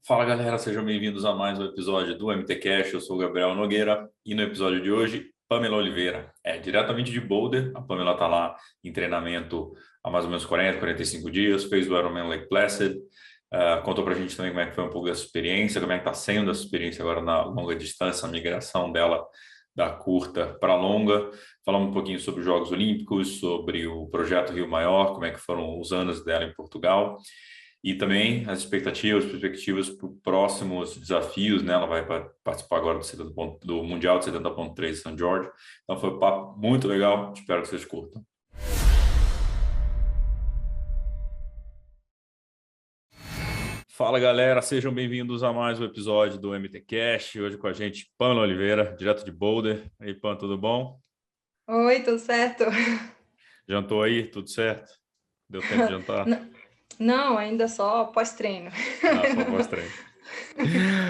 Fala galera, sejam bem-vindos a mais um episódio do MT Cash. Eu sou o Gabriel Nogueira e no episódio de hoje, Pamela Oliveira. Diretamente de Boulder, a Pamela está lá em treinamento há mais ou menos 45 dias, fez o Ironman Lake Placid, contou para a gente também como é que foi um pouco dessa experiência, como é que está sendo essa experiência agora na longa distância, a migração dela da curta para a longa. Falamos um pouquinho sobre os Jogos Olímpicos, sobre o projeto Rio Maior, como é que foram os anos dela em Portugal. E também as expectativas, perspectivas para os próximos desafios, né? Ela vai participar agora do Mundial de 70.3 São Jorge. Então foi um papo muito legal, espero que vocês curtam. Fala galera, sejam bem-vindos a mais um episódio do MT Cash. Hoje com a gente, Pamela Oliveira, direto de Boulder. E aí, Pam, tudo bom? Oi, tudo certo? Jantou aí? Tudo certo? Deu tempo de jantar? Não, ainda só pós-treino. Ah, só pós-treino.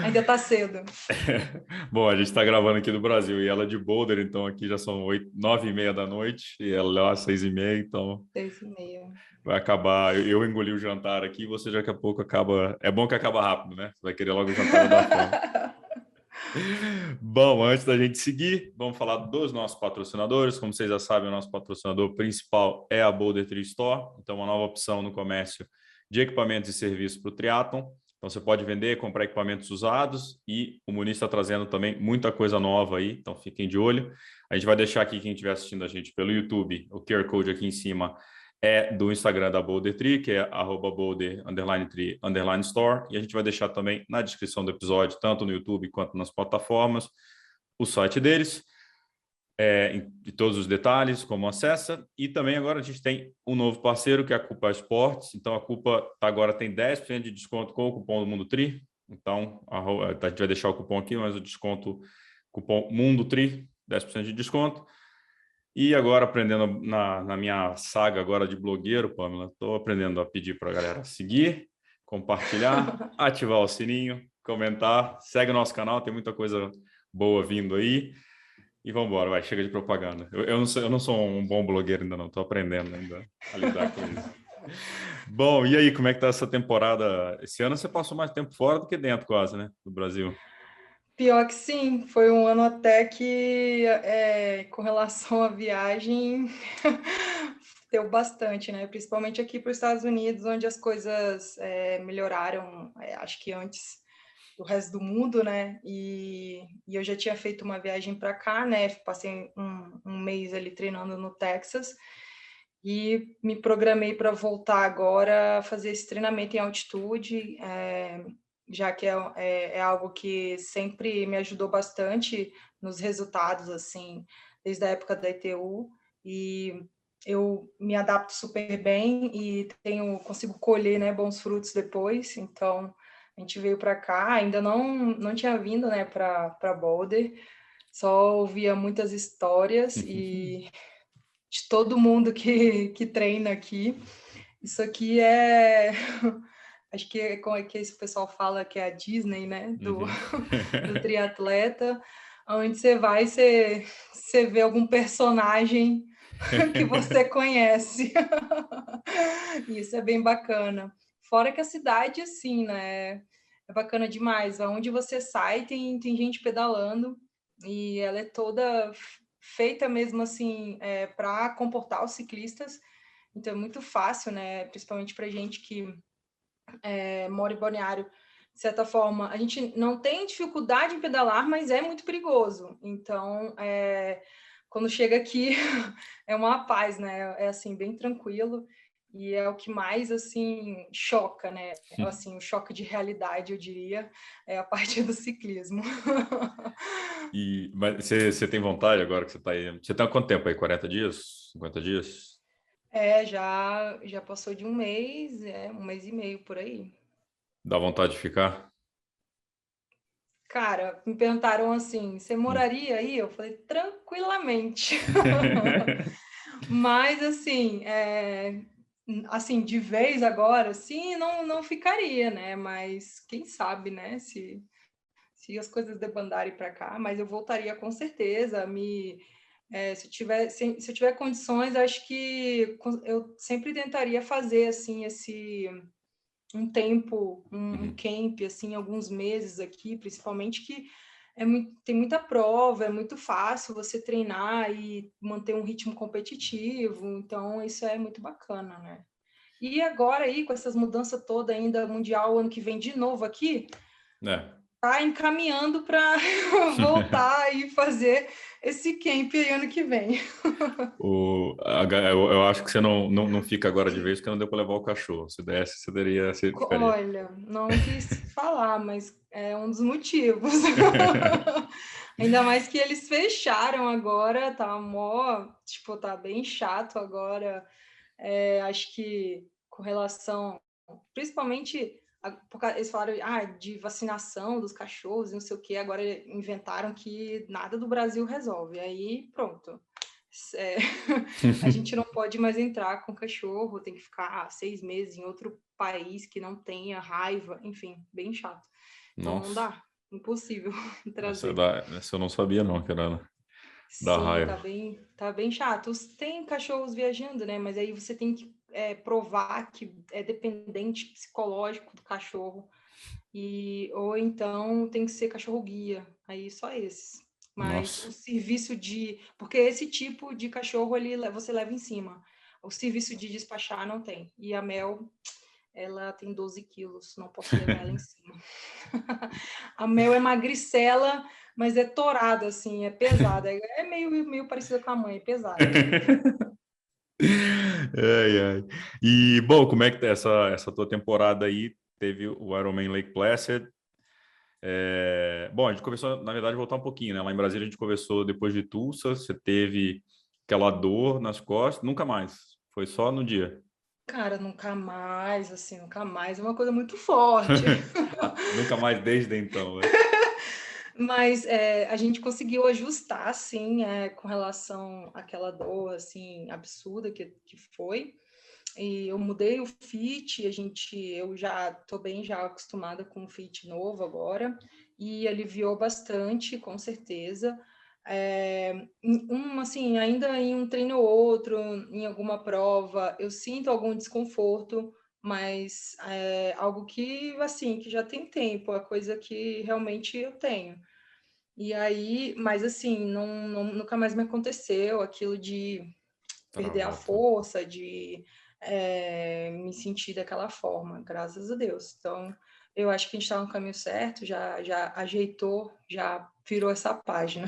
Ainda tá cedo. Bom, a gente está gravando aqui do Brasil e ela é de Boulder, então aqui já são 9h30 da noite e ela lá às 6h30, então 6h30. vai acabar. Eu engoli o jantar aqui e você daqui a pouco acaba. É bom que acaba rápido, né? Você vai querer logo o jantar, vai dar fome. Bom, antes da gente seguir, vamos falar dos nossos patrocinadores. Como vocês já sabem, o nosso patrocinador principal é a Boulder Tree Store, então uma nova opção no comércio de equipamentos e serviços para o triatlon. Então você pode vender, comprar equipamentos usados e o Muniz está trazendo também muita coisa nova aí, então fiquem de olho. A gente vai deixar aqui, quem estiver assistindo a gente pelo YouTube, o QR Code aqui em cima é do Instagram da Boulder Tree, que é @boulder_tree_store. E a gente vai deixar também na descrição do episódio, tanto no YouTube quanto nas plataformas, o site deles, de todos os detalhes, como acessa. E também agora a gente tem um novo parceiro, que é a Culpa Esportes. Então a Culpa agora tem 10% de desconto com o cupom do Mundo Tri. Então a gente vai deixar o cupom aqui, mas o desconto, cupom Mundo Tri, 10% de desconto. E agora, aprendendo na minha saga agora de blogueiro, Pamela, estou aprendendo a pedir para a galera seguir, compartilhar, ativar o sininho, comentar. Segue o nosso canal, tem muita coisa boa vindo aí. E vamos embora, vai, chega de propaganda. Eu não sou um bom blogueiro ainda não, estou aprendendo ainda a lidar com isso. Bom, e aí, como é que tá essa temporada? Esse ano você passou mais tempo fora do que dentro, quase, né, do Brasil. Pior que sim, foi um ano até que, com relação à viagem, deu bastante, né? Principalmente aqui para os Estados Unidos, onde as coisas melhoraram, acho que antes do resto do mundo, né? E eu já tinha feito uma viagem para cá, né? Passei um mês ali treinando no Texas e me programei para voltar agora a fazer esse treinamento em altitude, já que é algo que sempre me ajudou bastante nos resultados, assim, desde a época da ITU, e eu me adapto super bem e consigo colher, né, bons frutos depois. Então a gente veio para cá, ainda não tinha vindo, né, para Boulder, só ouvia muitas histórias e de todo mundo que treina aqui. Isso aqui acho que é como é que esse pessoal fala que é a Disney, né, Uhum. do triatleta, onde você vai, você vê algum personagem que você conhece. Isso é bem bacana. Fora que a cidade, assim, né, é bacana demais. Aonde você sai, tem gente pedalando e ela é toda feita mesmo, assim, para comportar os ciclistas. Então é muito fácil, né, principalmente para gente que mora em Balneário, de certa forma, a gente não tem dificuldade em pedalar, mas é muito perigoso. Então, quando chega aqui, é uma paz, né? É assim, bem tranquilo. E é o que mais, assim, choca, né? Assim, o choque de realidade, eu diria, é a parte do ciclismo. Mas você tem vontade agora que você está aí? Você está há quanto tempo aí? 40 dias? 50 dias? Já passou de um mês e meio por aí. Dá vontade de ficar? Cara, me perguntaram assim: você Hum. moraria aí? Eu falei: tranquilamente. Mas assim, de vez agora, sim, não ficaria, né? Mas quem sabe, né? Se as coisas debandarem para cá, mas eu voltaria com certeza. Se eu tiver condições, acho que eu sempre tentaria fazer assim um tempo, um camp, assim, alguns meses aqui, principalmente que tem muita prova, é muito fácil você treinar e manter um ritmo competitivo, então isso é muito bacana, né? E agora aí, com essas mudanças todas ainda mundial, ano que vem de novo aqui, tá encaminhando para voltar e fazer esse camp aí ano que vem. Eu acho que você não fica agora de vez porque não deu para levar o cachorro. Se desse, você ficaria. Olha, não quis falar, mas é um dos motivos. Ainda mais que eles fecharam agora, tá mó, tipo, tá bem chato agora. Acho que com relação, principalmente, eles falaram de vacinação dos cachorros, não sei o que, agora inventaram que nada do Brasil resolve. Aí, pronto. É, a gente não pode mais entrar com cachorro, tem que ficar 6 meses em outro país que não tenha raiva, enfim, bem chato. Então não Nossa, dá, impossível trazer. essa eu não sabia não, que era da Sim, raiva. tá bem chato. Tem cachorros viajando, né? Mas aí você tem que provar que é dependente psicológico do cachorro. Ou então tem que ser cachorro guia. Aí só esses. Mas Nossa. o serviço de. Porque esse tipo de cachorro você leva em cima. O serviço de despachar não tem. E a Mel, ela tem 12 quilos, não posso levar ela em cima. A Mel é magricela, mas é torada, assim, é pesada. É meio parecida com a mãe, é pesada. Ai, ai. E, bom, como é que tá essa tua temporada aí? Teve o Ironman Lake Placid. Bom, a gente começou, na verdade, a voltar um pouquinho, né? Lá em Brasília a gente conversou depois de Tulsa. Você teve aquela dor nas costas, nunca mais. Foi só no dia. Cara, nunca mais, assim, nunca mais. É uma coisa muito forte. Nunca mais desde então, né? Mas a gente conseguiu ajustar, assim, com relação àquela dor, assim, absurda que foi. E eu mudei o fit, eu já estou bem já acostumada com o fit novo agora, e aliviou bastante, com certeza. Assim, ainda em um treino ou outro, em alguma prova, eu sinto algum desconforto, mas é algo que, assim, que já tem tempo, é coisa que realmente eu tenho. E aí, mas assim, nunca mais me aconteceu aquilo de perder a Travar tudo. força, de me sentir daquela forma, graças a Deus. Então, eu acho que a gente está no caminho certo, já ajeitou, já virou essa página.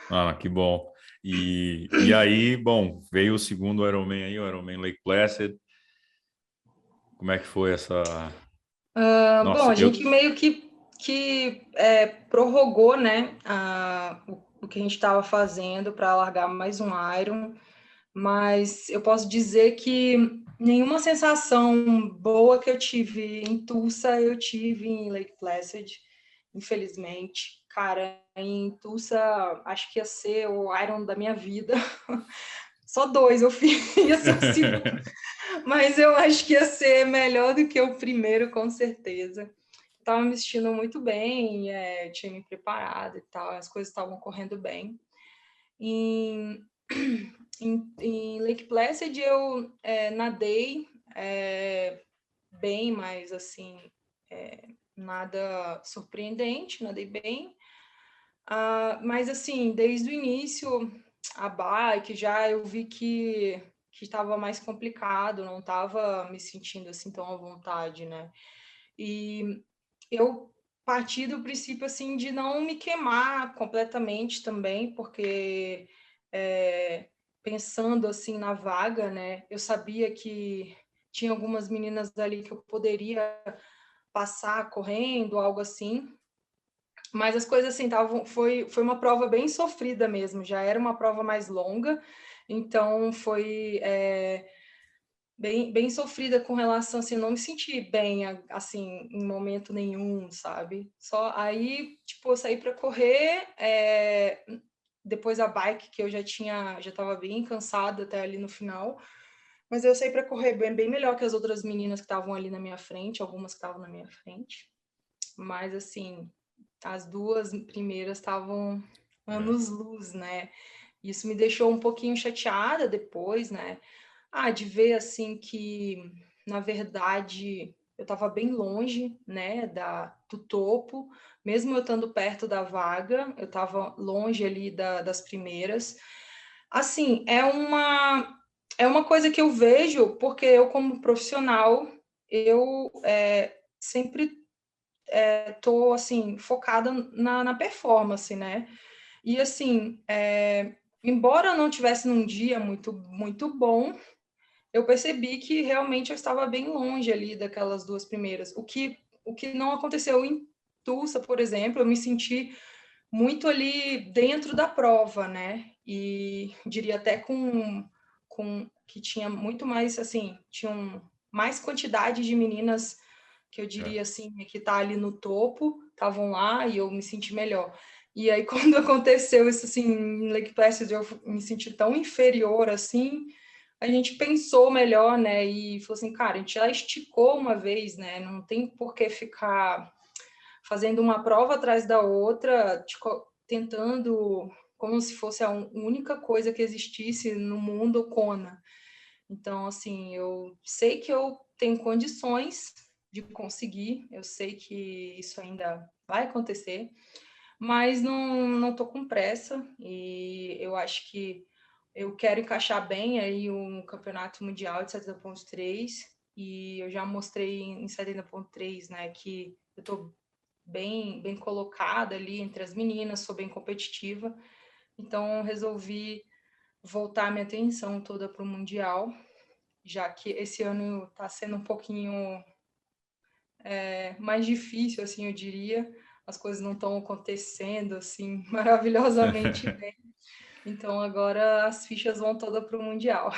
Ah, que bom. E aí, bom, veio o segundo Ironman aí, o Ironman Lake Placid. Como é que foi essa... Bom, Nossa, a gente meio que prorrogou, né, o que a gente estava fazendo para largar mais um Iron, mas eu posso dizer que nenhuma sensação boa que eu tive em Tulsa eu tive em Lake Placid, infelizmente. Cara, em Tulsa acho que ia ser o Iron da minha vida. Só 2 eu fiz, ia ser o segundo, mas eu acho que ia ser melhor do que o primeiro, com certeza. Estava me sentindo muito bem, tinha me preparado e tal, as coisas estavam correndo bem. Em, em Lake Placid eu nadei bem, mas assim, nada surpreendente, nadei bem. Mas assim, desde o início, a bike já eu vi que estava mais complicado, não estava me sentindo assim tão à vontade, né? E eu parti do princípio assim de não me queimar completamente também, porque pensando assim na vaga, né? Eu sabia que tinha algumas meninas ali que eu poderia passar correndo, algo assim. Mas as coisas assim foi uma prova bem sofrida mesmo. Já era uma prova mais longa, então foi bem sofrida com relação assim, não me senti bem assim em momento nenhum, sabe? Só aí, tipo, eu saí para correr, depois a bike que eu já estava bem cansada até ali no final, mas eu saí para correr bem melhor que as outras meninas que estavam ali na minha frente, algumas que estavam na minha frente, mas assim, as 2 primeiras estavam anos-luz, né? Isso me deixou um pouquinho chateada depois, né? De ver assim que, na verdade, eu estava bem longe, né, do topo, mesmo eu estando perto da vaga, eu estava longe ali das primeiras. Assim, é uma coisa que eu vejo, porque eu, como profissional, eu sempre estou, assim, focada na performance, né? E, assim, embora eu não tivesse num dia muito, muito bom, eu percebi que realmente eu estava bem longe ali daquelas duas primeiras. O que não aconteceu em Tulsa, por exemplo, eu me senti muito ali dentro da prova, né? E diria até com que tinha muito mais, assim, tinham mais quantidade de meninas que eu É. diria assim, que tá ali no topo, estavam lá e eu me senti melhor. E aí, quando aconteceu isso assim, em Lake Placid, eu me senti tão inferior assim, a gente pensou melhor, né? E falou assim, cara, a gente já esticou uma vez, né? Não tem por que ficar fazendo uma prova atrás da outra, tentando como se fosse a única coisa que existisse no mundo, Kona. Então, assim, eu sei que eu tenho condições de conseguir, eu sei que isso ainda vai acontecer, mas não tô com pressa e eu acho que eu quero encaixar bem aí um campeonato mundial de 70.3 e eu já mostrei em 70.3, né, que eu tô bem colocada ali entre as meninas, sou bem competitiva, então resolvi voltar minha atenção toda para o mundial, já que esse ano está sendo um pouquinho mais difícil, assim, eu diria. As coisas não estão acontecendo assim maravilhosamente bem. Então agora as fichas vão todas para o Mundial.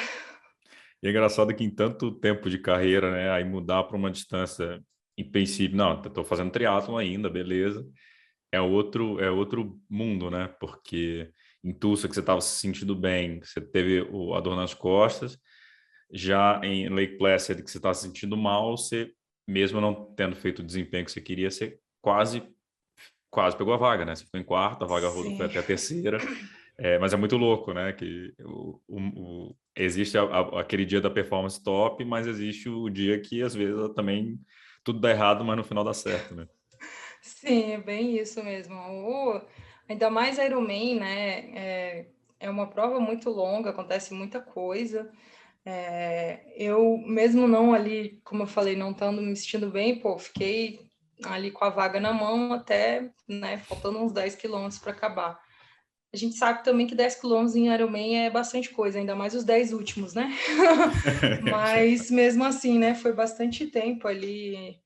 E é engraçado que em tanto tempo de carreira, né, aí mudar para uma distância, em princípio, não, estou fazendo triatlon ainda, beleza. É outro mundo, né? Porque em Tulsa que você estava se sentindo bem, você teve a dor nas costas, já em Lake Placid que você está se sentindo mal, você, mesmo não tendo feito o desempenho que você queria, você quase pegou a vaga, né? Você ficou em quarto, a vaga rodou, foi Sim, até a terceira. Mas é muito louco, né? Que existe aquele dia da performance top, mas existe o dia que às vezes também tudo dá errado, mas no final dá certo, né? sim, é bem isso mesmo. Ainda mais Ironman, né? É uma prova muito longa, acontece muita coisa. Eu mesmo não ali, como eu falei, não estando me sentindo bem, pô, fiquei ali com a vaga na mão até, né, faltando uns 10 quilômetros para acabar. A gente sabe também que 10 quilômetros em Ironman é bastante coisa, ainda mais os 10 últimos, né? Mas mesmo assim, né, foi bastante tempo ali,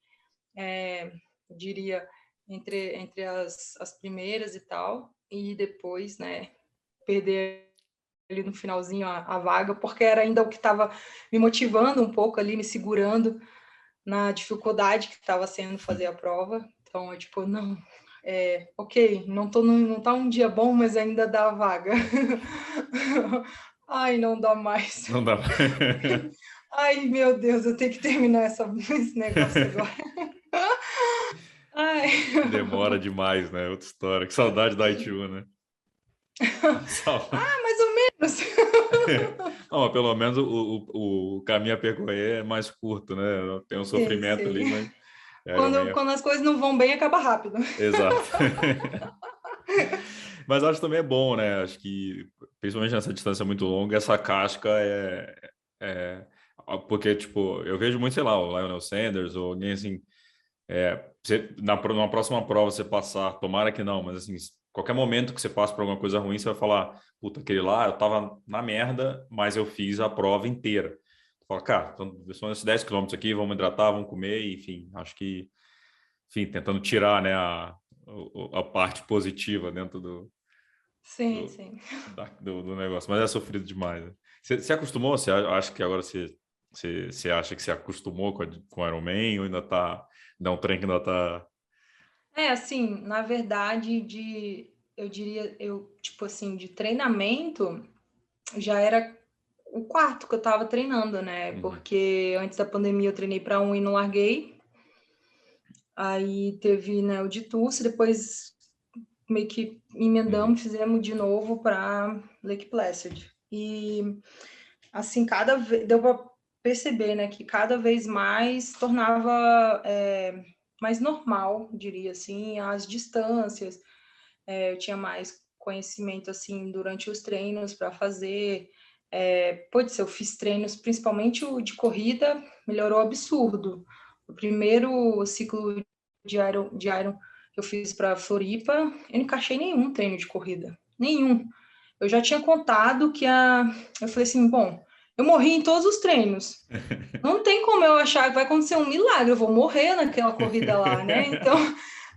eu diria, entre as primeiras e tal, e depois, né, perder ali no finalzinho a vaga, porque era ainda o que estava me motivando um pouco ali, me segurando na dificuldade que estava sendo fazer a prova. Então, eu tipo, não, ok, não tá um dia bom, mas ainda dá a vaga. Ai, não dá mais. Não dá. Ai, meu Deus, eu tenho que terminar esse negócio agora. Ai. Demora demais, né? Outra história. Que saudade da ITU, né? Mais ou menos. Não, mas pelo menos o caminho a percorrer é mais curto, né? Tem um Sim, sofrimento ali, sim. mas Iron Man é... Quando as coisas não vão bem, acaba rápido. Exato. Mas acho que também é bom, né? Acho que, principalmente nessa distância muito longa, essa casca é... Porque, tipo, eu vejo muito, sei lá, o Lionel Sanders ou alguém assim, numa próxima prova você passar, tomara que não, mas assim, qualquer momento que você passa por alguma coisa ruim, você vai falar, puta, aquele lá, eu tava na merda, mas eu fiz a prova inteira. Fala, cara, então, são esses 10 quilômetros aqui, vamos hidratar, vamos comer, enfim, acho que, enfim, tentando tirar, né, a parte positiva dentro Sim, do, sim. do negócio, mas é sofrido demais. Né? Você acostumou? Você acha que agora você acha que se acostumou com o Iron Man ou ainda tá, dá um trem que ainda tá... Assim, na verdade, eu diria, tipo assim, de treinamento, já era o quarto que eu tava treinando, né? Uhum. Porque antes da pandemia eu treinei para um e não larguei. Aí teve, né, o de Tulsa, depois meio que Uhum. emendamos, fizemos de novo para Lake Placid. E assim, cada vez deu para perceber, né, que cada vez mais tornava mais normal, diria assim, as distâncias. Eu tinha mais conhecimento, assim, durante os treinos para fazer. Putz, eu fiz treinos, principalmente o de corrida, melhorou absurdo. O primeiro ciclo de Iron que eu fiz para Floripa, eu não encaixei nenhum treino de corrida. Nenhum. Eu já tinha contado que eu falei assim, bom, eu morri em todos os treinos. Não tem como eu achar que vai acontecer um milagre, eu vou morrer naquela corrida lá, né? Então,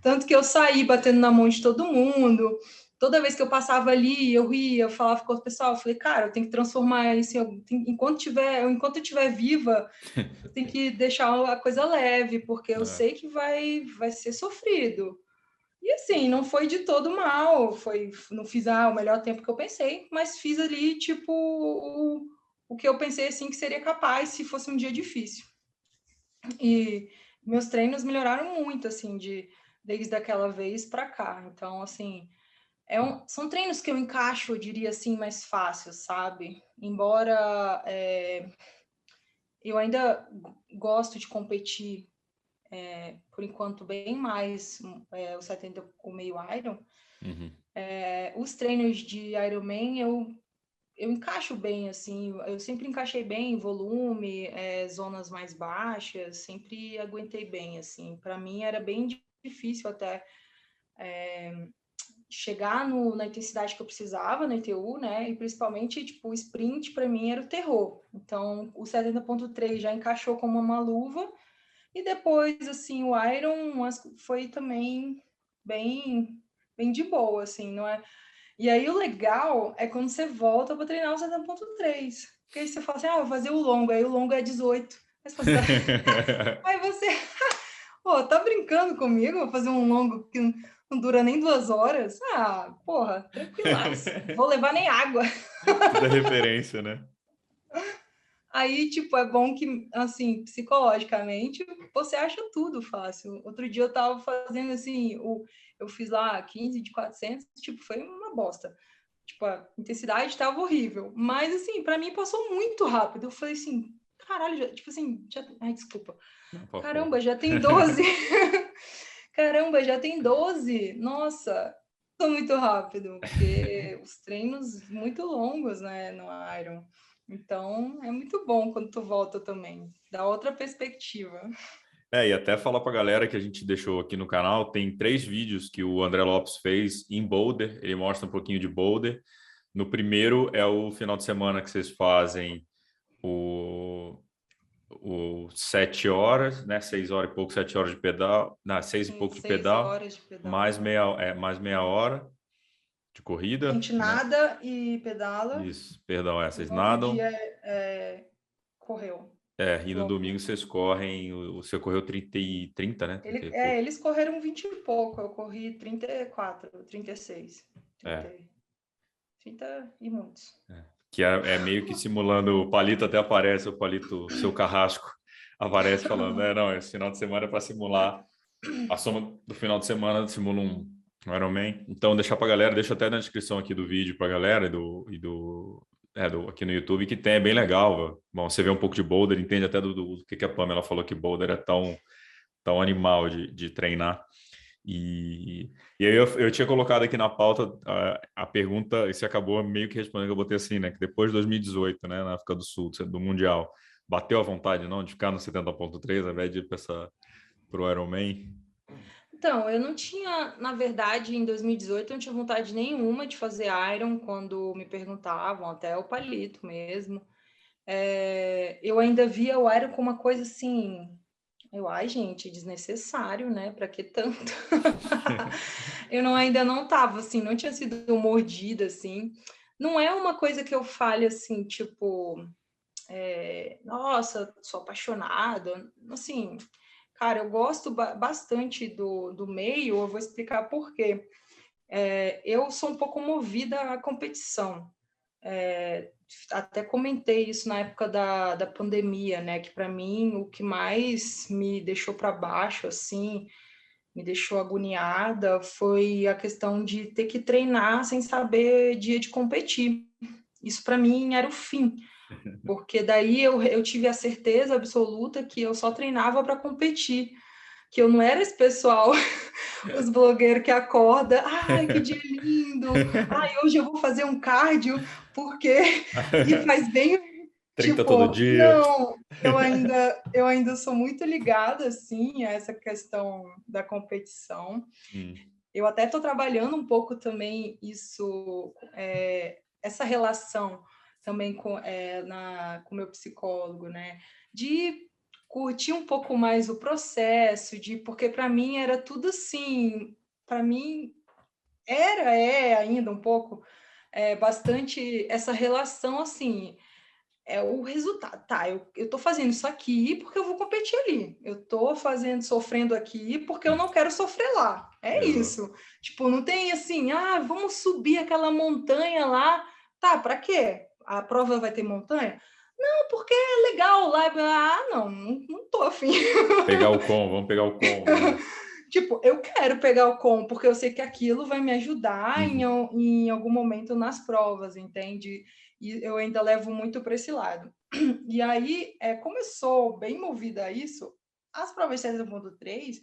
tanto que eu saí batendo na mão de todo mundo. Toda vez que eu passava ali, eu ria, eu falava com o pessoal, eu falei, cara, eu tenho que transformar isso, enquanto eu estiver viva, eu tenho que deixar a coisa leve, porque eu sei que vai ser sofrido. E assim, não foi de todo mal, não fiz o melhor tempo que eu pensei, mas fiz ali, tipo, o que eu pensei, assim, que seria capaz se fosse um dia difícil. E meus treinos melhoraram muito, assim, desde aquela vez para cá. Então, assim, são treinos que eu encaixo, eu diria assim, mais fácil, sabe? Embora eu ainda gosto de competir, por enquanto, bem mais o 70 o meio Iron. Uhum. Os treinos de Ironman eu encaixo bem, assim, eu sempre encaixei bem volume, zonas mais baixas, sempre aguentei bem, assim. Para mim era bem difícil até chegar na intensidade que eu precisava na ITU, né? E principalmente, tipo, o sprint para mim era o terror. Então, o 70.3 já encaixou como uma luva. E depois, assim, o Iron foi também bem, bem de boa, assim, não é? E aí o legal é quando você volta para treinar o 70.3. Porque aí você fala assim, vou fazer o longo, aí o longo é 18. Aí você, aí você tá brincando comigo? Vou fazer um longo que não dura nem 2 horas? Porra, tranquilaço. Vou levar nem água. Tudo é referência, né? Aí, tipo, é bom que, assim, psicologicamente, você acha tudo fácil. Outro dia eu tava fazendo, assim, eu fiz lá 15 de 400, tipo, foi uma bosta. Tipo, a intensidade tava horrível. Mas, assim, para mim passou muito rápido. Eu falei assim, caralho, tipo assim, ai, desculpa. Não, pode falar. Caramba, já tem 12. Caramba, já tem 12. Nossa, tô muito rápido, porque os treinos muito longos, né, no Iron. Então, é muito bom quando tu volta também. Dá outra perspectiva. E até falar para a galera que a gente deixou aqui no canal, tem 3 vídeos que o André Lopes fez em Boulder, ele mostra um pouquinho de Boulder. No primeiro é o final de semana que vocês fazem o 7 horas, né? 6 horas e pouco, 7 horas de pedal, não, 6 e Sim, pouco de 6 pedal, horas de pedal. mais meia hora de A corrida, gente né? nada e pedala. Isso, perdão, E vocês no outro nadam. dia correu. E no domingo vocês correm, o seu correu 30, né? 30 e pouco. Eles correram 20 e pouco, eu corri 34, 36, É. 30, 30 e muitos. Que é meio que simulando, o Palito até aparece, o Palito, seu carrasco, aparece falando, não, esse final de semana é para simular, a soma do final de semana simula um Ironman. Então, deixar para a galera, deixa até na descrição aqui do vídeo para a galera aqui no YouTube, que tem, é bem legal. Bom, você vê um pouco de boulder, entende até do que a Pamela falou, que boulder é tão animal de treinar. E aí eu tinha colocado aqui na pauta a pergunta, e você acabou meio que respondendo, que eu botei assim, né? Que depois de 2018, né, na África do Sul, do Mundial, bateu a vontade, não, de ficar no 70.3, ao invés de ir para o Ironman? Então, eu não tinha, na verdade, em 2018, eu não tinha vontade nenhuma de fazer Iron quando me perguntavam, até o Palito mesmo. Eu ainda via o Iron como uma coisa assim, gente, desnecessário, né? Para que tanto? Ainda não tava assim, não tinha sido mordida assim. Não é uma coisa que eu fale assim, tipo, nossa, sou apaixonada. Assim, cara, eu gosto bastante do meio, eu vou explicar por quê. Eu sou um pouco movida à competição. Até comentei isso na época da pandemia, né? Que para mim o que mais me deixou para baixo, assim, me deixou agoniada, foi a questão de ter que treinar sem saber dia de competir. Isso para mim era o fim, porque daí eu tive a certeza absoluta que eu só treinava para competir, que eu não era esse pessoal, os blogueiros que acorda, ai, que dia lindo, ai, hoje eu vou fazer um cardio, porque e faz bem, 30 todo tipo, dia. não, eu ainda sou muito ligada, assim, a essa questão da competição. Eu até estou trabalhando um pouco também isso, essa relação também com o meu psicólogo, né? De curtir um pouco mais o processo, porque para mim era tudo assim, para mim é ainda um pouco bastante essa relação assim, é o resultado. Tá, eu tô fazendo isso aqui porque eu vou competir ali. Eu tô sofrendo aqui porque eu não quero sofrer lá. É Exato. isso. Tipo, não tem assim, vamos subir aquela montanha lá. Tá, para quê? A prova vai ter montanha? Não, porque é legal lá. Não tô afim. Vamos pegar o com, né? Tipo, eu quero pegar o com, porque eu sei que aquilo vai me ajudar Uhum. em algum momento nas provas, entende? E eu ainda levo muito para esse lado. E aí, como eu sou bem movida a isso, as provas 7.3,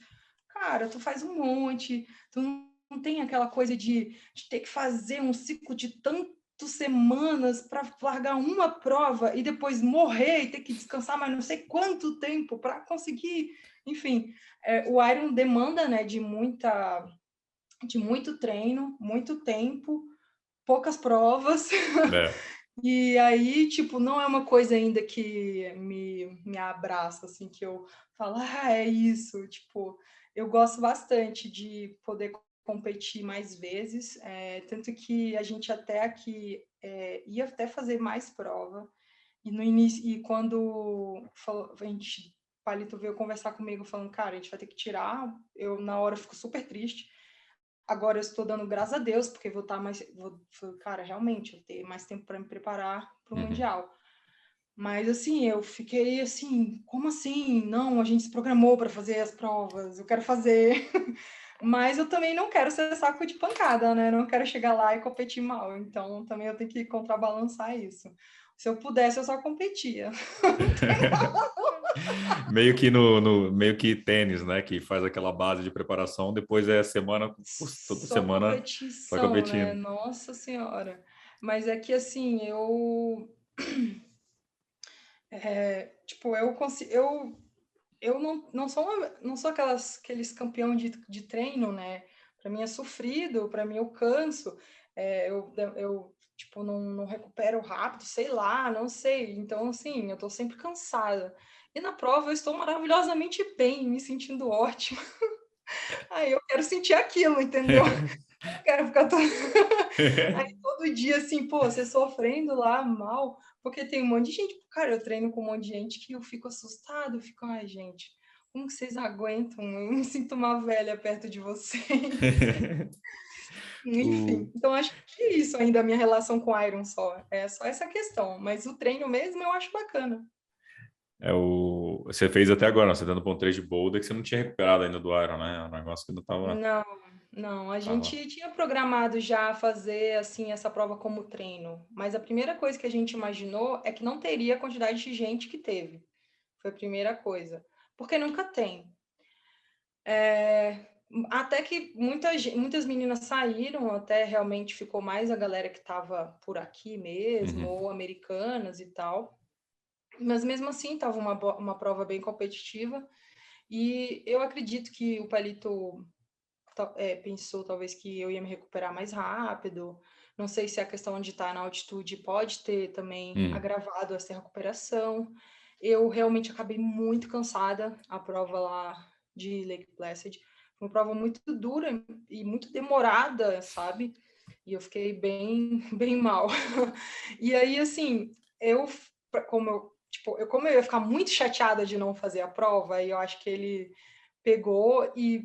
cara, tu faz um monte, tu não tem aquela coisa de ter que fazer um ciclo de tantas semanas para largar uma prova e depois morrer e ter que descansar mais não sei quanto tempo para conseguir, enfim, o Iron demanda, né, de muito treino, muito tempo, poucas provas. É. E aí, tipo, não é uma coisa ainda que me abraça, assim, que eu falo, é isso. Tipo, eu gosto bastante de poder competir mais vezes, tanto que a gente até aqui ia até fazer mais prova. E no início, e quando o Palito veio conversar comigo, falando, cara, a gente vai ter que tirar, eu na hora fico super triste. Agora eu estou dando graças a Deus, porque vou estar mais. Cara, realmente, eu ter mais tempo para me preparar para o Uhum. Mundial. Mas assim, eu fiquei assim, como assim? Não, a gente se programou para fazer as provas, eu quero fazer. Mas eu também não quero ser saco de pancada, né? Não quero chegar lá e competir mal. Então também eu tenho que contrabalançar isso. Se eu pudesse, eu só competia. Meio que meio que tênis, né? Que faz aquela base de preparação, depois é semana, toda Só semana só competição, né? competindo. Nossa Senhora. Mas é que assim, tipo, eu não sou aqueles campeão de treino, né? Para mim é sofrido, para mim eu canso, eu tipo, não recupero rápido, sei lá, não sei. Então, assim, eu tô sempre cansada. E na prova eu estou maravilhosamente bem, me sentindo ótima. Aí eu quero sentir aquilo, entendeu? Eu quero ficar aí todo dia assim, pô, você sofrendo lá mal, porque tem um monte de gente, cara, eu treino com um monte de gente que eu fico assustado, eu fico, ai, gente, como que vocês aguentam? Eu me sinto uma velha perto de vocês. O, Enfim, então acho que é isso ainda a minha relação com o Iron só, é só essa questão, mas o treino mesmo eu acho bacana. você fez até agora, você tá no ponto 3 de Boulder, que você não tinha recuperado ainda do Iron, né? É um negócio que ainda Não, não, a tava... gente tinha programado já fazer assim essa prova como treino, mas a primeira coisa que a gente imaginou é que não teria a quantidade de gente que teve. Foi a primeira coisa, porque nunca tem. Até que muitas meninas saíram, até realmente ficou mais a galera que estava por aqui mesmo, Uhum. ou americanas e tal. Mas mesmo assim, estava uma prova bem competitiva. E eu acredito que o Palito pensou talvez que eu ia me recuperar mais rápido. Não sei se a questão de estar na altitude pode ter também Hum. agravado essa recuperação. Eu realmente acabei muito cansada. A prova lá de Lake Placid foi uma prova muito dura e muito demorada, sabe? E eu fiquei bem, bem mal. E aí, assim, como eu ia ficar muito chateada de não fazer a prova, aí eu acho que ele pegou e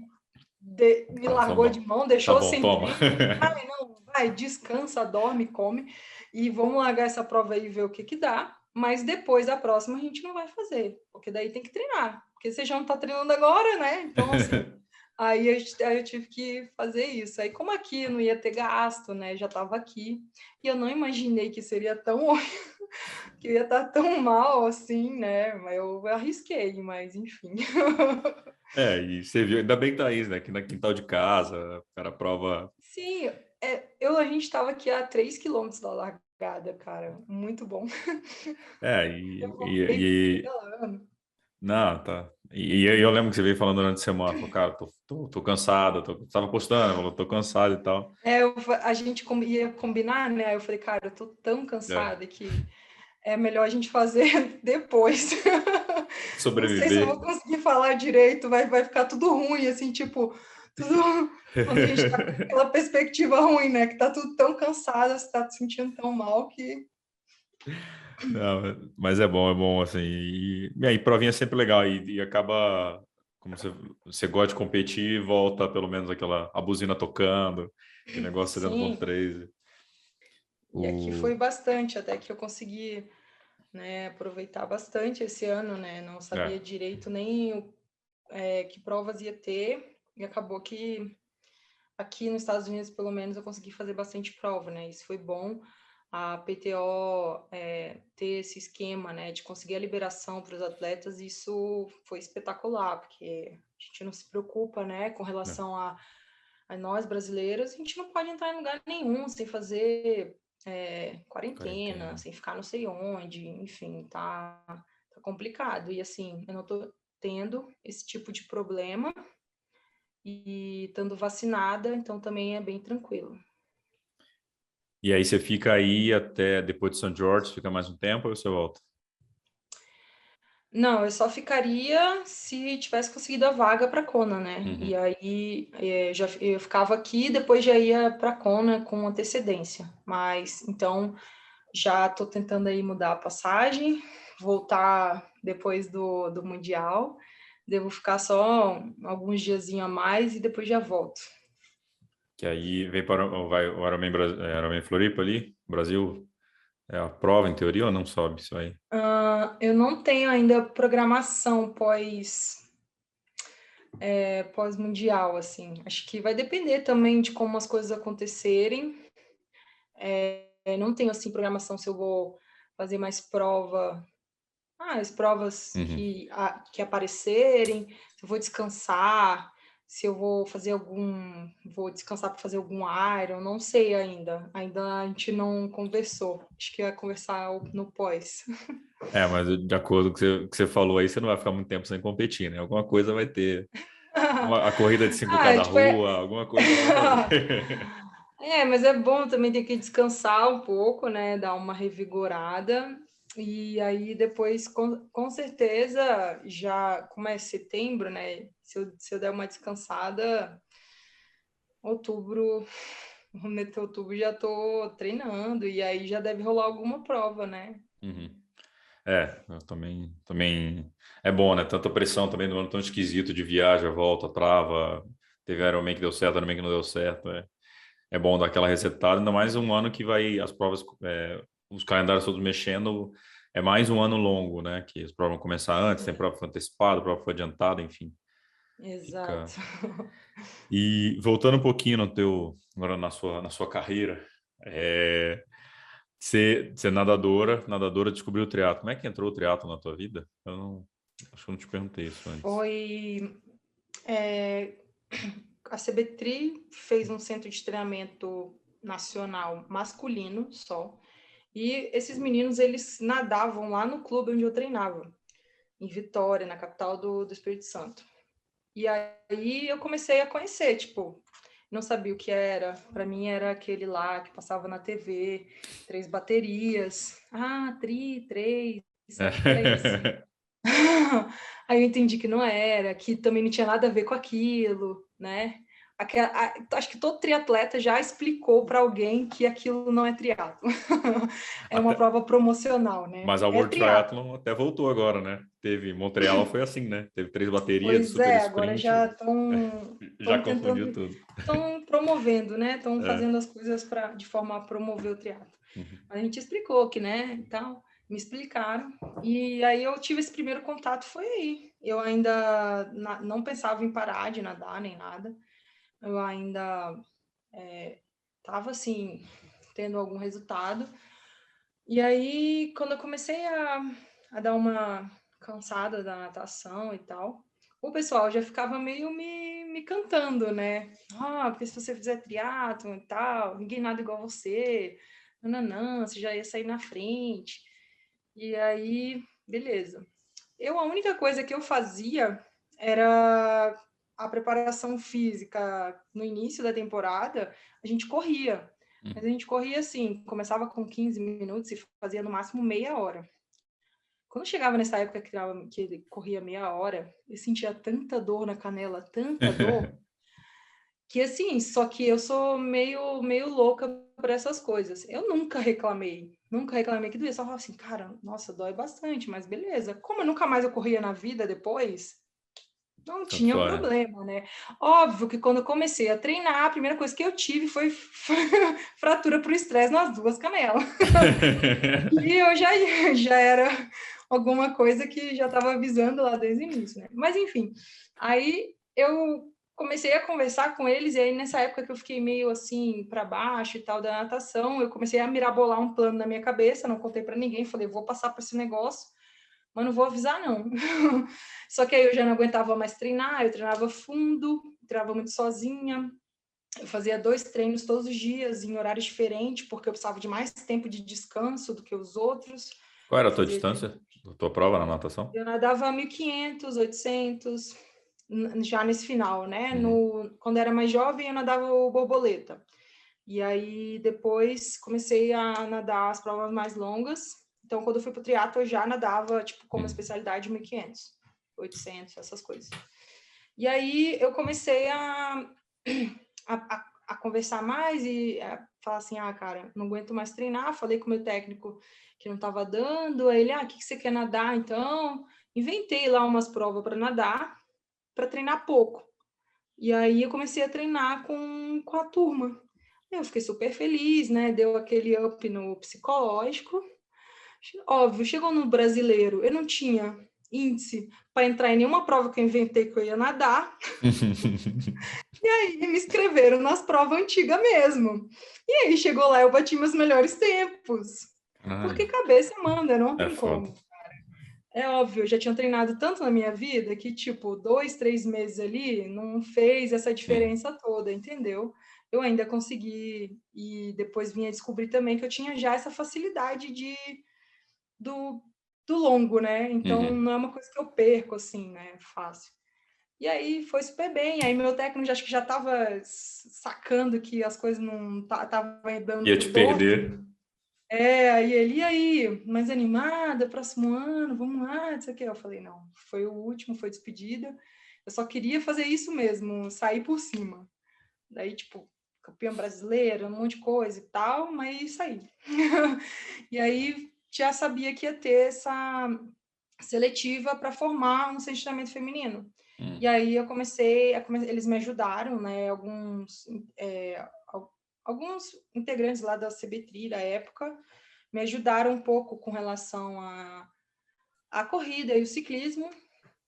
me Ah, largou de mão, tá deixou bom, sem toma. treino. Ai, não, vai, descansa, dorme, come e vamos largar essa prova aí e ver o que que dá. Mas depois da próxima a gente não vai fazer, porque daí tem que treinar, porque você já não tá treinando agora, né? Então, assim, Aí eu tive que fazer isso. Aí, como aqui eu não ia ter gasto, né? Já estava aqui. E eu não imaginei que seria tão que eu ia estar tão mal assim, né? Mas eu arrisquei, mas enfim. E você viu, ainda bem que tá aí, né? Aqui na quintal de casa, o cara prova. Sim, a gente estava aqui a 3 quilômetros da largada, cara. Muito bom. É, Eu e, voltei e, e- pedalando. não, tá. E eu lembro que você veio falando durante a semana, falou, cara, tô cansado, tava postando, falou, tô cansado e tal. A gente ia combinar, né? Aí eu falei, cara, eu tô tão É, cansada que é melhor a gente fazer depois. Não sei se eu vou sobreviver. conseguir falar direito, vai ficar tudo ruim, assim, tipo, tudo. Quando a gente tá com aquela perspectiva ruim, né? Que tá tudo tão cansado, você tá se sentindo tão mal que. Não, mas é bom, assim. E aí, provinha é sempre legal. E acaba, como você gosta de competir, volta pelo menos a buzina tocando, que negócio dentro do Sim, 3. e aqui foi O, bastante, até que eu consegui, né, aproveitar bastante esse ano, né? Não sabia é, direito nem que provas ia ter, e acabou que aqui nos Estados Unidos, pelo menos, eu consegui fazer bastante prova, né? Isso foi bom. A PTO ter esse esquema, né, de conseguir a liberação para os atletas, isso foi espetacular, porque a gente não se preocupa, né, com é, relação a nós brasileiros, a gente não pode entrar em lugar nenhum sem fazer quarentena, quarentena. sem ficar não sei onde, enfim, tá complicado. E assim, eu não tô tendo esse tipo de problema e estando vacinada, então também é bem tranquilo. E aí você fica aí até depois de São Jorge, fica mais um tempo ou você volta? Não, eu só ficaria se tivesse conseguido a vaga para Kona, né? E Uhum. aí eu ficava aqui, depois já ia para Kona com antecedência. Mas então já estou tentando aí mudar a passagem, voltar depois do Mundial. Devo ficar só alguns diazinhos a mais e depois já volto. Que aí vem para vai, o Ironman, Ironman Floripa ali, Brasil, é a prova em teoria ou não sobe isso aí? Eu não tenho ainda programação pós-mundial, assim. Acho que vai depender também de como as coisas acontecerem. Não tenho, assim, programação se eu vou fazer mais prova. As provas Uhum. que aparecerem, se eu vou descansar, se eu vou descansar para fazer algum Iron, não sei ainda. Ainda a gente não conversou. Acho que vai conversar no pós. É, mas de acordo com o que você falou aí, você não vai ficar muito tempo sem competir, né? Alguma coisa vai ter. A corrida de 5K da Tipo, rua, alguma coisa você vai fazer. Mas é bom também ter que descansar um pouco, né? Dar uma revigorada. E aí depois, com certeza, já como é setembro, né? Se eu der uma descansada, outubro, vou meter outubro, já tô treinando, e aí já deve rolar alguma prova, né? Uhum. Eu também é bom, né? Tanta pressão também no ano tão esquisito de viagem, volta, trava. Teve Ironman que deu certo, Ironman que não deu certo. É bom dar aquela resetada, ainda mais um ano que vai as provas, os calendários todos mexendo. É mais um ano longo, né? Que as provas vão começar antes, tem Sim, prova que foi antecipada, prova que foi adiantada, enfim. Fica. exato. E voltando um pouquinho no agora na sua carreira, você é nadadora descobriu o triatlo. Como é que entrou o triatlo na tua vida? Eu não, acho que eu não te perguntei isso antes. Foi. é, a CBTRI fez um centro de treinamento nacional masculino só. E esses meninos, eles nadavam lá no clube onde eu treinava, em Vitória, na capital do Espírito Santo. E aí eu comecei a conhecer, tipo, não sabia o que era. Para mim era aquele lá que passava na TV, 3 baterias. Três, acho que era isso. É. Aí eu entendi que não era, que também não tinha nada a ver com aquilo, né? Acho que todo triatleta já explicou para alguém que aquilo não é triatlo. É uma Até, prova promocional, né? mas a É World triatlo. Triathlon até voltou agora, né? Teve Montreal, foi assim, né? Teve 3 baterias de Pois super é, agora sprint, já estão já estão confundiu tentando, tudo. estão promovendo, né? Estão É. fazendo as coisas de forma a promover o triatlo. Uhum. A gente explicou que, né, então, me explicaram. E aí eu tive esse primeiro contato, foi aí. eu ainda não pensava em parar de nadar nem nada. Eu ainda estava assim, tendo algum resultado. E aí, quando eu comecei a dar uma cansada da natação e tal, o pessoal já ficava meio me cantando, né? Ah, porque se você fizer triatlon e tal, ninguém nada igual você, nananã, você já ia sair na frente. E aí, beleza. A única coisa que eu fazia era a preparação física no início da temporada, a gente corria. Mas a gente corria assim, começava com 15 minutos e fazia no máximo meia hora. Quando chegava nessa época que ele corria meia hora, eu sentia tanta dor na canela, tanta dor, que assim, só que eu sou meio louca por essas coisas. Eu nunca reclamei que doía. Só falava assim, cara, nossa, dói bastante, mas beleza. Como eu nunca mais eu corria na vida depois, não Tanto tinha faz. problema, né? Óbvio que quando eu comecei a treinar, a primeira coisa que eu tive foi fratura por estresse nas duas canelas. E eu já era alguma coisa que já estava avisando lá desde o início, né? Mas enfim, aí eu comecei a conversar com eles, e aí nessa época que eu fiquei meio assim para baixo e tal da natação, eu comecei a mirabolar um plano na minha cabeça, não contei para ninguém, falei, vou passar por esse negócio, mas não vou avisar não. Só que aí eu já não aguentava mais treinar, eu treinava fundo, treinava muito sozinha, eu fazia 2 treinos todos os dias, em horários diferentes, porque eu precisava de mais tempo de descanso do que os outros. Qual era Eu a tua fazia, distância da tua prova na natação? eu nadava 1.500, 800, já nesse final, né? Uhum. Quando era mais jovem, eu nadava o borboleta. E aí, depois, comecei a nadar as provas mais longas. Então, quando eu fui para o triatlo, eu já nadava, tipo, como Uhum. especialidade 1.500, 800, essas coisas. E aí, eu comecei a conversar mais e falar assim, cara, não aguento mais treinar. Falei com o meu técnico que não estava dando. Aí ele, o que você quer nadar, então? Inventei lá umas provas para nadar, para treinar pouco. E aí eu comecei a treinar com a turma. Eu fiquei super feliz, né? Deu aquele up no psicológico. Óbvio, chegou no brasileiro, eu não tinha índice para entrar em nenhuma prova que eu inventei que eu ia nadar. E aí me inscreveram nas provas antigas mesmo. E aí chegou lá, eu bati meus melhores tempos. Porque Caralho, cabeça manda, não é tem foda. como. É óbvio, eu já tinha treinado tanto na minha vida que, tipo, 2, 3 meses ali não fez essa Sim. diferença toda, entendeu? Eu ainda consegui, e depois vinha descobrir também que eu tinha já essa facilidade do, do longo, né? Então Uhum. não é uma coisa que eu perco, assim, né? Fácil. E aí foi super bem. Aí meu técnico acho que já estava sacando que as coisas não estavam Ia dando te torto. perder. Aí ele, e aí, mais animada, próximo ano, vamos lá, não sei o que. Eu falei, não, foi o último, foi despedida. Eu só queria fazer isso mesmo, sair por cima. Daí, tipo, campeão brasileiro, um monte de coisa e tal, mas saí. E aí já sabia que ia ter essa seletiva para formar um centro de treinamento feminino. E aí eu eles me ajudaram, né? Alguns integrantes lá da CBTRI da época me ajudaram um pouco com relação à corrida e o ciclismo.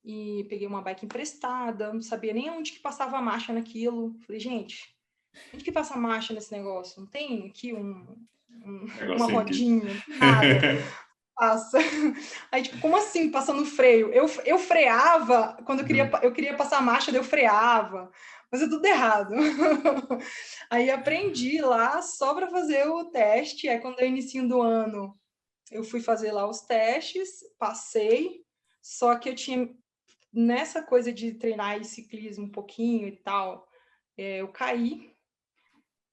E peguei uma bike emprestada, não sabia nem onde que passava a marcha naquilo. Falei, gente, onde que passa a marcha nesse negócio? Não tem aqui uma Negocinho aqui. rodinha, nada. Passa. Aí, tipo, como assim passando freio? Eu freava quando eu queria passar a marcha, daí eu freava. Mas é tudo errado. Aí aprendi lá só para fazer o teste. Aí quando eu inicio do ano, eu fui fazer lá os testes, passei. Só que eu tinha nessa coisa de treinar e ciclismo um pouquinho e tal, eu caí,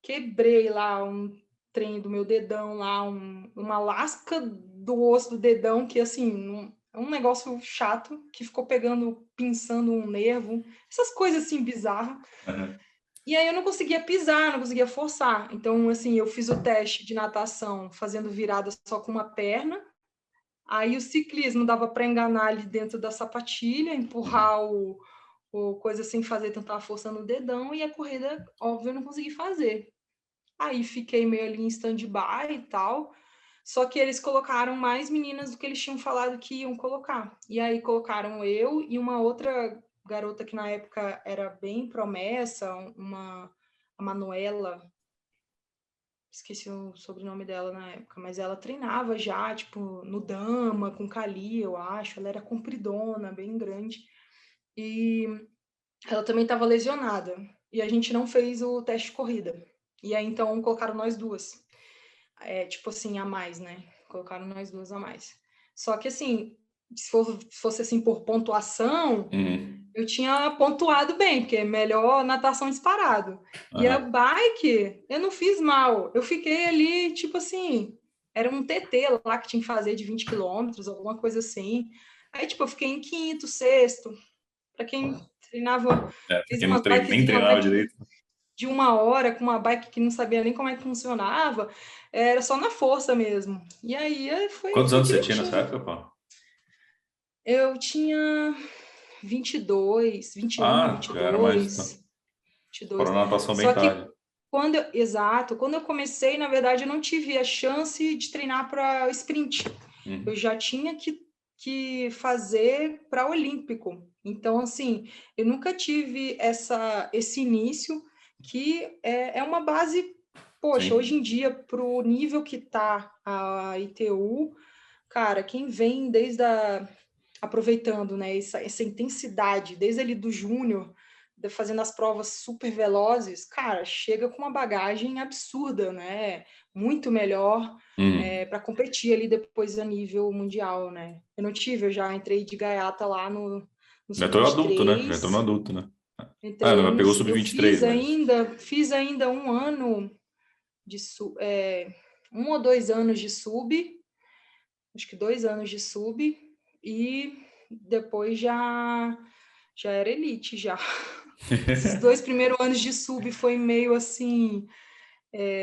quebrei lá um trem do meu dedão lá, uma lasca do osso do dedão, que assim, é um negócio chato, que ficou pegando, pinçando um nervo, essas coisas assim bizarras. Uhum. E aí eu não conseguia pisar, não conseguia forçar. Então, assim, eu fiz o teste de natação fazendo virada só com uma perna. Aí o ciclismo dava para enganar ali dentro da sapatilha, Uhum. empurrar o coisa sem fazer tanta força no dedão, e a corrida, óbvio, eu não consegui fazer. Aí fiquei meio ali em stand-by e tal. Só que eles colocaram mais meninas do que eles tinham falado que iam colocar. E aí colocaram eu e uma outra garota que na época era bem promessa, a Manuela, esqueci o sobrenome dela na época, mas ela treinava já, tipo, no dama, com Cali, eu acho. Ela era compridona, bem grande. E ela também estava lesionada. E a gente não fez o teste de corrida. E aí, então, colocaram nós duas. Tipo assim, a mais, né? Colocaram nós duas a mais. Só que, assim, se fosse assim por pontuação, eu tinha pontuado bem, porque é melhor natação disparado. E a bike, eu não fiz mal. Eu fiquei ali, tipo assim, era um TT lá que tinha que fazer de 20 quilômetros, alguma coisa assim. Aí, tipo, eu fiquei em quinto, sexto. Para quem treinava, fiz Porque não umas nem bikezinhas lá treinava direito. de 1 hora, com uma bike que não sabia nem como é que funcionava, era só na força mesmo. E aí Quantos foi anos você tinha nessa direitinho. época, pô? Eu tinha 22, 21, Já era mais. 22, 22. Parou na natação bem Só que tarde. quando eu comecei, na verdade, eu não tive a chance de treinar para sprint. Eu já tinha que fazer para olímpico. Então, assim, eu nunca tive esse início que é uma base, poxa, hoje Sim. em dia, para o nível que está a ITU, cara, quem vem aproveitando, né, essa intensidade, desde ali do júnior, fazendo as provas super velozes, cara, chega com uma bagagem absurda, né? Muito melhor para competir ali depois a nível mundial, né? Eu já entrei de gaiata lá no Já tô adulto, né? Já tô no sub-23, adulto, né? entrei Não, no, pegou o eu sub-23, mas... fiz ainda 1 ano de 1 ou 2 anos de sub, acho que 2 anos de sub, e depois já era elite, já. Esses 2 primeiros anos de sub foi meio assim,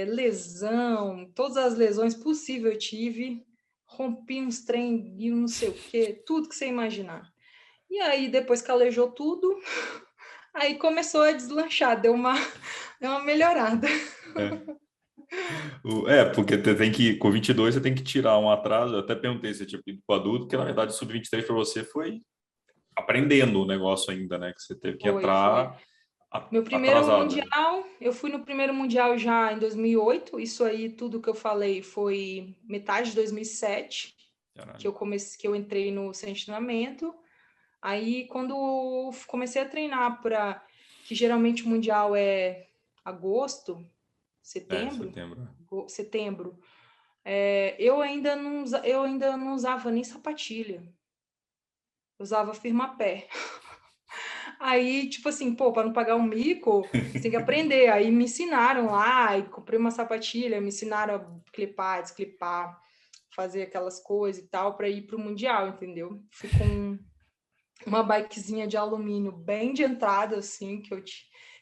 lesão, todas as lesões possíveis eu tive, rompi uns trem e não sei o quê, tudo que você imaginar. E aí, depois que calejou tudo, aí começou a deslanchar, deu uma melhorada. Porque você tem que, com 22, você tem que tirar um atraso. Eu até perguntei se você tinha ido para adulto, porque na verdade o sub-23 para você foi aprendendo o negócio ainda, né? Que você teve que Foi. entrar Meu primeiro atrasada. mundial, eu fui no primeiro mundial já em 2008. Isso aí, tudo que eu falei foi metade de 2007, Caralho. que eu entrei no centro de treinamento. Aí, quando comecei a treinar que geralmente o mundial é agosto, setembro, Setembro. setembro, eu ainda não usava nem sapatilha. Eu usava firma-pé. Aí, tipo assim, pô, para não pagar um mico, você tem que aprender. Aí me ensinaram lá, e comprei uma sapatilha, me ensinaram a clipar, desclipar, fazer aquelas coisas e tal, para ir para o Mundial, entendeu? Fui com uma bikezinha de alumínio bem de entrada, assim,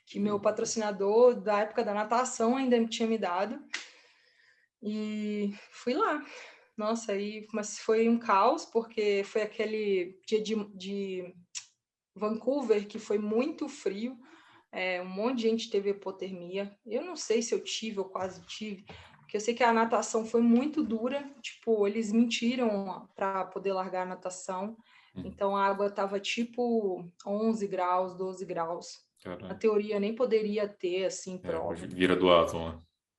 que meu patrocinador da época da natação ainda tinha me dado. E fui lá. Nossa, mas foi um caos, porque foi aquele dia de Vancouver que foi muito frio. Um monte de gente teve hipotermia. Eu não sei se eu tive ou quase tive, porque eu sei que a natação foi muito dura. Tipo, eles mentiram para poder largar a natação. Então a água estava tipo 11 graus, 12 graus. Na Caralho. teoria nem poderia ter assim prova. Vira do Atlas,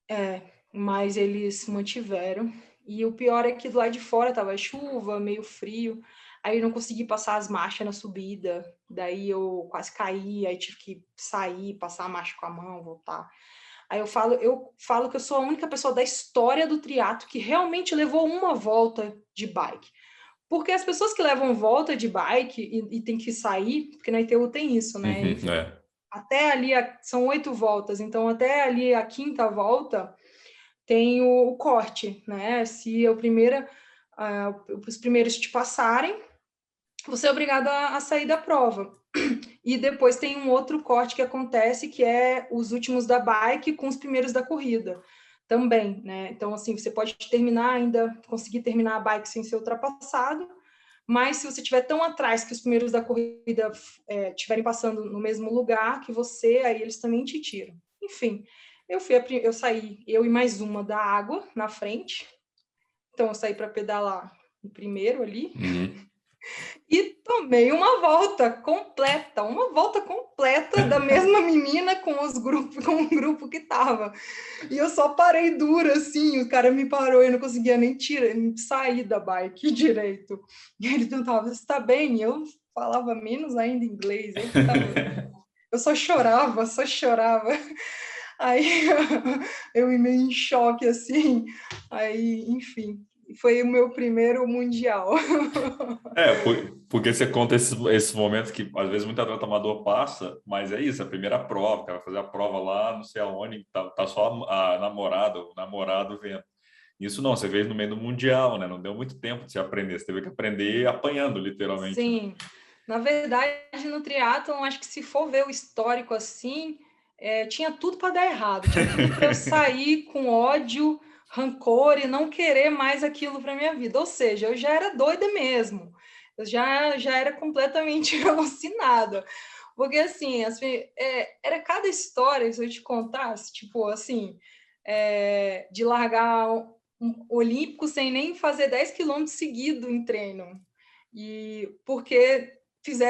né? Mas eles mantiveram. E o pior é que do lado de fora tava chuva, meio frio. Aí eu não consegui passar as marchas na subida. Daí eu quase caí, aí tive que sair, passar a marcha com a mão, voltar. Aí eu falo que eu sou a única pessoa da história do triatlo que realmente levou uma volta de bike. Porque as pessoas que levam volta de bike e tem que sair, porque na ITU tem isso, né? Até ali são 8 voltas, então até ali a quinta volta tem o corte, né? Se os primeiros te passarem, você é obrigado a sair da prova. E depois tem um outro corte que acontece, que é os últimos da bike com os primeiros da corrida também, né? Então, assim, você pode conseguir terminar a bike sem ser ultrapassado, mas se você estiver tão atrás que os primeiros da corrida estiverem passando no mesmo lugar que você, aí eles também te tiram. Enfim, eu saí, eu e mais uma da água na frente, Então, eu saí para pedalar no primeiro ali Uhum. e tomei uma volta completa da mesma menina com com o grupo que tava. E eu só parei dura, assim, o cara me parou e eu não conseguia nem sair da bike direito. E ele perguntava, você tá bem? E eu falava menos ainda inglês, eu só chorava. Aí eu meio em choque, assim. Aí, enfim, foi o meu primeiro mundial. Porque você conta esses momentos que às vezes muita atleta amador passa, mas é isso, a primeira prova, o cara vai fazer a prova lá, não sei aonde, tá só a namorada, o namorado vendo. Isso não, você veio no meio do mundial, né? Não deu muito tempo de você aprender, você teve que aprender apanhando, literalmente. Né? Sim, na verdade, no triatlon, acho que se for ver o histórico assim, tinha tudo para dar errado, tinha tudo para eu sair com ódio, rancor e não querer mais aquilo para minha vida. Ou seja, eu já era doida mesmo, eu já era completamente alucinada. Porque, assim, era cada história, se eu te contasse, tipo, assim, de largar um olímpico sem nem fazer 10 quilômetros seguido em treino. E porque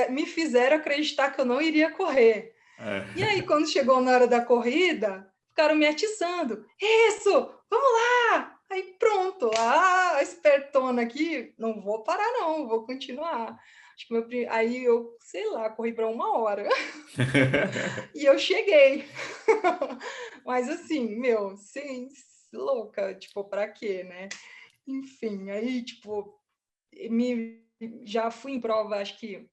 me fizeram acreditar que eu não iria correr. E aí, É. quando chegou na hora da corrida, ficaram me atiçando. Isso, vamos lá! Aí pronto, a espertona aqui, não vou parar não, vou continuar. Acho que aí eu, sei lá, corri para 1 hora. E eu cheguei. Mas assim, meu, sim, louca, tipo, para quê, né? Enfim, aí, tipo, já fui em prova, acho que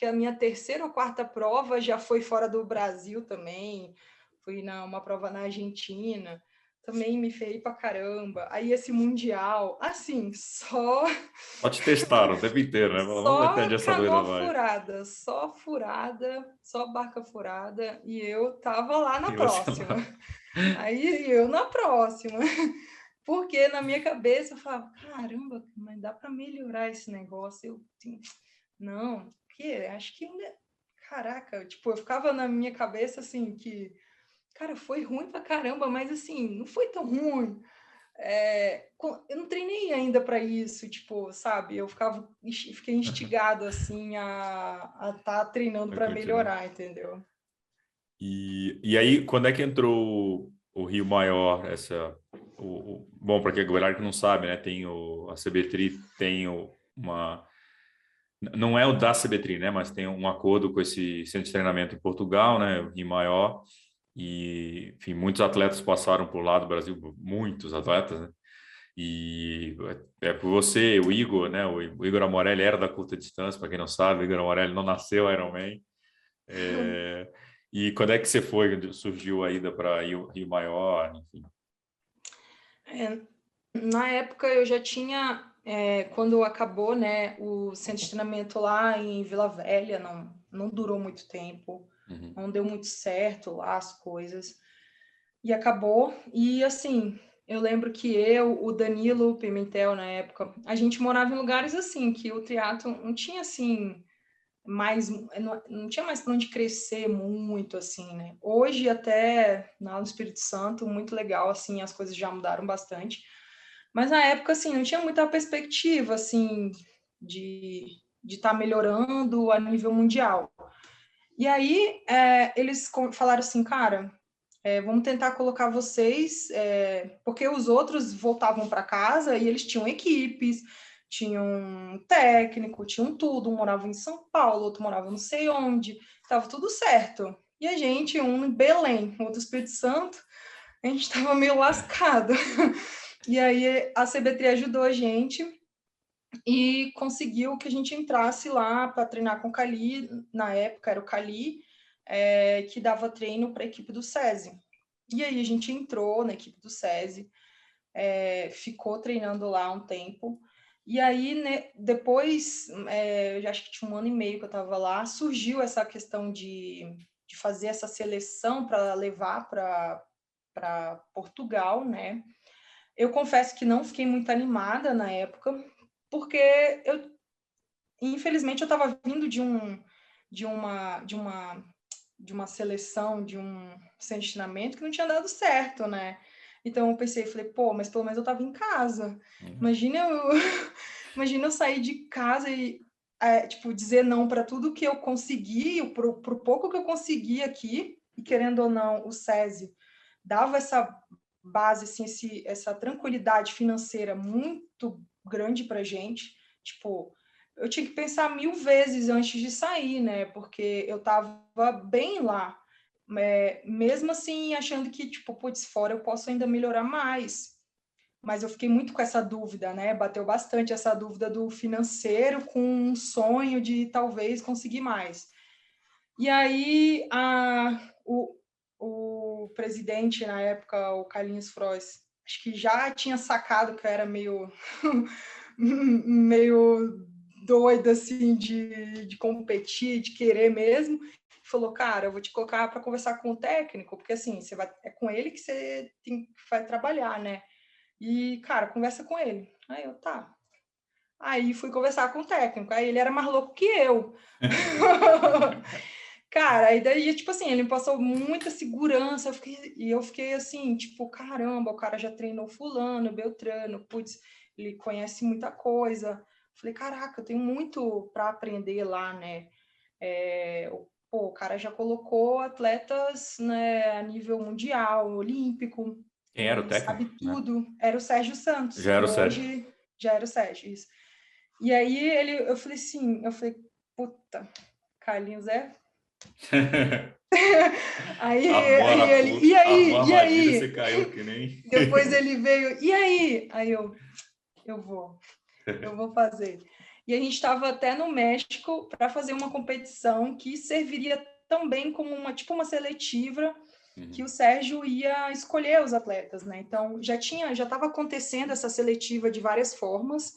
a minha terceira ou quarta prova já foi fora do Brasil também. Fui uma prova na Argentina, também me ferrei pra caramba. Aí esse mundial, assim, Só te testaram o tempo inteiro, né? Vamos ver até só onde essa doida canoa vai. furada, só barca furada, e eu tava lá na E você próxima. lá. Aí eu na próxima. Porque na minha cabeça eu falava, caramba, mas dá para melhorar esse negócio. Não, que acho que ainda. Caraca, tipo, eu ficava na minha cabeça assim que, cara, foi ruim pra caramba, mas assim, não foi tão ruim. Eu não treinei ainda para isso, tipo, sabe? Fiquei instigado assim a estar treinando Vai para continuar. melhorar, entendeu? E aí, quando é que entrou o Rio Maior? Bom, para quem a galera que não sabe, né? Tem a CBTRI tem uma. Não é o da CBTRI, né? Mas tem um acordo com esse centro de treinamento em Portugal, né? O Rio Maior. E, enfim, muitos atletas passaram por lá do Brasil, muitos atletas, né? E por você, o Igor, né? O Igor Amorelli era da curta distância, para quem não sabe, o Igor Amorelli não nasceu Ironman. É, e quando é que você foi? Surgiu a ida para Rio Maior, enfim. Na época eu já tinha, quando acabou, né, o centro de treinamento lá em Vila Velha, não durou muito tempo, Uhum. não deu muito certo lá as coisas, e acabou. E assim, eu lembro que o Danilo Pimentel, na época, a gente morava em lugares assim, que o triatlo não tinha assim, não tinha mais para onde crescer muito, assim, né? Hoje, até lá no Espírito Santo, muito legal, assim, as coisas já mudaram bastante. Mas na época, assim, não tinha muita perspectiva, assim, de estar melhorando a nível mundial. E aí, eles falaram assim, cara, vamos tentar colocar vocês, porque os outros voltavam para casa e eles tinham equipes, tinham um técnico, tinham tudo, um morava em São Paulo, outro morava não sei onde, estava tudo certo. E a gente, um em Belém, outro Espírito Santo, a gente estava meio lascado. E aí a CBT ajudou a gente e conseguiu que a gente entrasse lá para treinar com o Cali, na época era o Cali, que dava treino para a equipe do SESI. E aí a gente entrou na equipe do SESI, ficou treinando lá um tempo. E aí, né, depois, eu acho que tinha 1 ano e meio que eu estava lá, surgiu essa questão de fazer essa seleção para levar para Portugal, né? Eu confesso que não fiquei muito animada na época, porque infelizmente, eu estava vindo de uma seleção, de um centro de treinamento que não tinha dado certo, né? Então eu pensei, falei, pô, mas pelo menos eu estava em casa. Imagina eu, imagina eu sair de casa e tipo, dizer não para tudo que eu consegui, pro pouco que eu consegui aqui, e querendo ou não, o SESI dava essa base, assim, essa tranquilidade financeira muito grande para gente. Tipo, eu tinha que pensar 1000 vezes antes de sair, né? Porque eu estava bem lá. Mesmo assim, achando que, tipo, putz, fora eu posso ainda melhorar mais. Mas eu fiquei muito com essa dúvida, né? Bateu bastante essa dúvida do financeiro com um sonho de talvez conseguir mais. E aí, o presidente, na época, o Carlinhos Frois, acho que já tinha sacado que eu era meio, meio doida, assim, de competir, de querer mesmo. Falou, cara, eu vou te colocar para conversar com o técnico, porque, assim, é com ele que você vai trabalhar, né? E, cara, conversa com ele. Aí eu, tá. Aí fui conversar com o técnico. Aí ele era mais louco que eu. Cara, aí daí, tipo assim, ele me passou muita segurança. E eu fiquei assim, tipo, caramba, o cara já treinou fulano, Beltrano, putz, ele conhece muita coisa. Falei, caraca, eu tenho muito para aprender lá, né? Pô, o cara já colocou atletas, né, a nível mundial, olímpico. Quem era o Ele sabe técnico, né? tudo. Era o Sérgio Santos, Já era que o Sérgio. hoje já era o Sérgio, isso. E aí eu falei assim, puta, Carlinhos é. Aí ele, e Armou a aí? E armadilha, você aí? caiu que nem. Depois ele veio, e aí? Aí eu vou fazer. E a gente estava até no México para fazer uma competição que serviria também como uma seletiva que o Sérgio ia escolher os atletas, né? Então já estava acontecendo essa seletiva de várias formas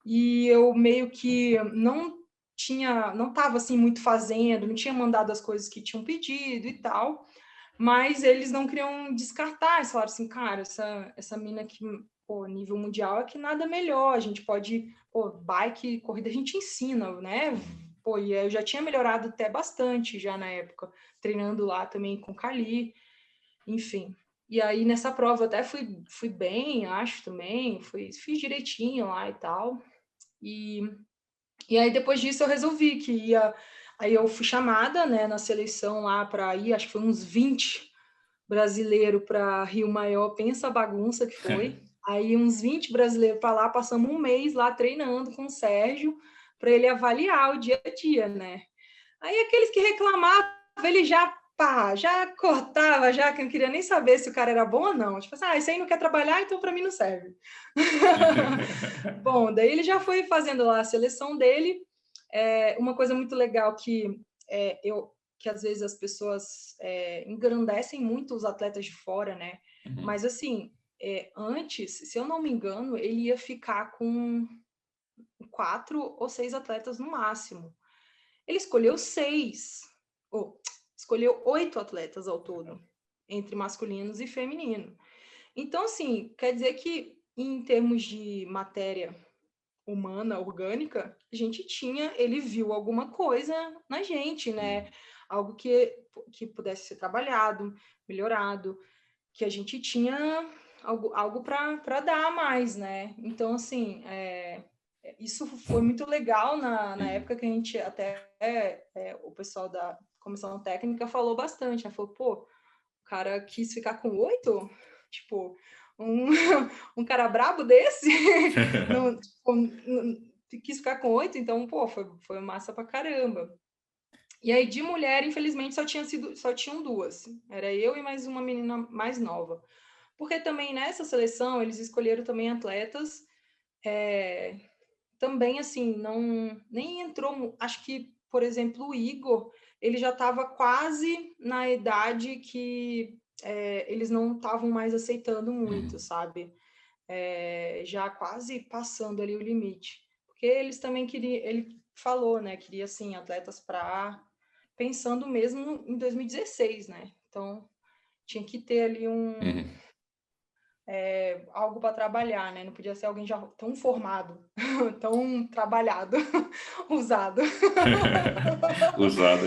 e eu meio que não estava assim muito fazendo, não tinha mandado as coisas que tinham pedido e tal, mas eles não queriam descartar, eles falaram assim, cara, essa mina aqui, pô, nível mundial é que nada melhor, a gente pode, pô, bike, corrida a gente ensina, né? Pô, e eu já tinha melhorado até bastante já na época, treinando lá também com Cali, enfim. E aí nessa prova eu até fui bem, acho também, fiz direitinho lá e tal. E aí depois disso eu resolvi que ia. Aí eu fui chamada, né, na seleção lá para ir, acho que foi uns 20 brasileiros para Rio Maior, pensa a bagunça que foi. Aí uns 20 brasileiros para lá, passamos um mês lá treinando com o Sérgio para ele avaliar o dia a dia, né? Aí aqueles que reclamavam, ele já cortava, já que não queria nem saber se o cara era bom ou não. Tipo assim, esse aí não quer trabalhar, então para mim não serve. Bom, daí ele já foi fazendo lá a seleção dele. Uma coisa muito legal que às vezes as pessoas engrandecem muito os atletas de fora, né? Mas assim, antes, se eu não me engano, ele ia ficar com 4 ou 6 atletas no máximo. Ele escolheu 6, ou escolheu 8 atletas ao todo, entre masculinos e feminino. Então, assim, quer dizer que em termos de matéria humana, orgânica, ele viu alguma coisa na gente, né? Algo que pudesse ser trabalhado, melhorado, que a gente tinha algo para dar a mais, né? Então, assim, isso foi muito legal na época que a gente até o pessoal da comissão técnica falou bastante, né? Falou, pô, o cara quis ficar com 8? Tipo, um, um cara brabo desse não, quis ficar com 8, então, pô, foi massa pra caramba. E aí, de mulher, infelizmente, só tinham 2. Era eu e mais uma menina mais nova. Porque também nessa seleção, eles escolheram também atletas também, assim, nem entrou... Acho que, por exemplo, o Igor, ele já estava quase na idade que eles não estavam mais aceitando muito, sabe? Já quase passando ali o limite. Porque eles também queriam... Ele falou, né? Queria, assim, atletas para... Pensando mesmo em 2016, né? Então, tinha que ter ali algo para trabalhar, né? Não podia ser alguém já tão formado, tão trabalhado, usado. Usado.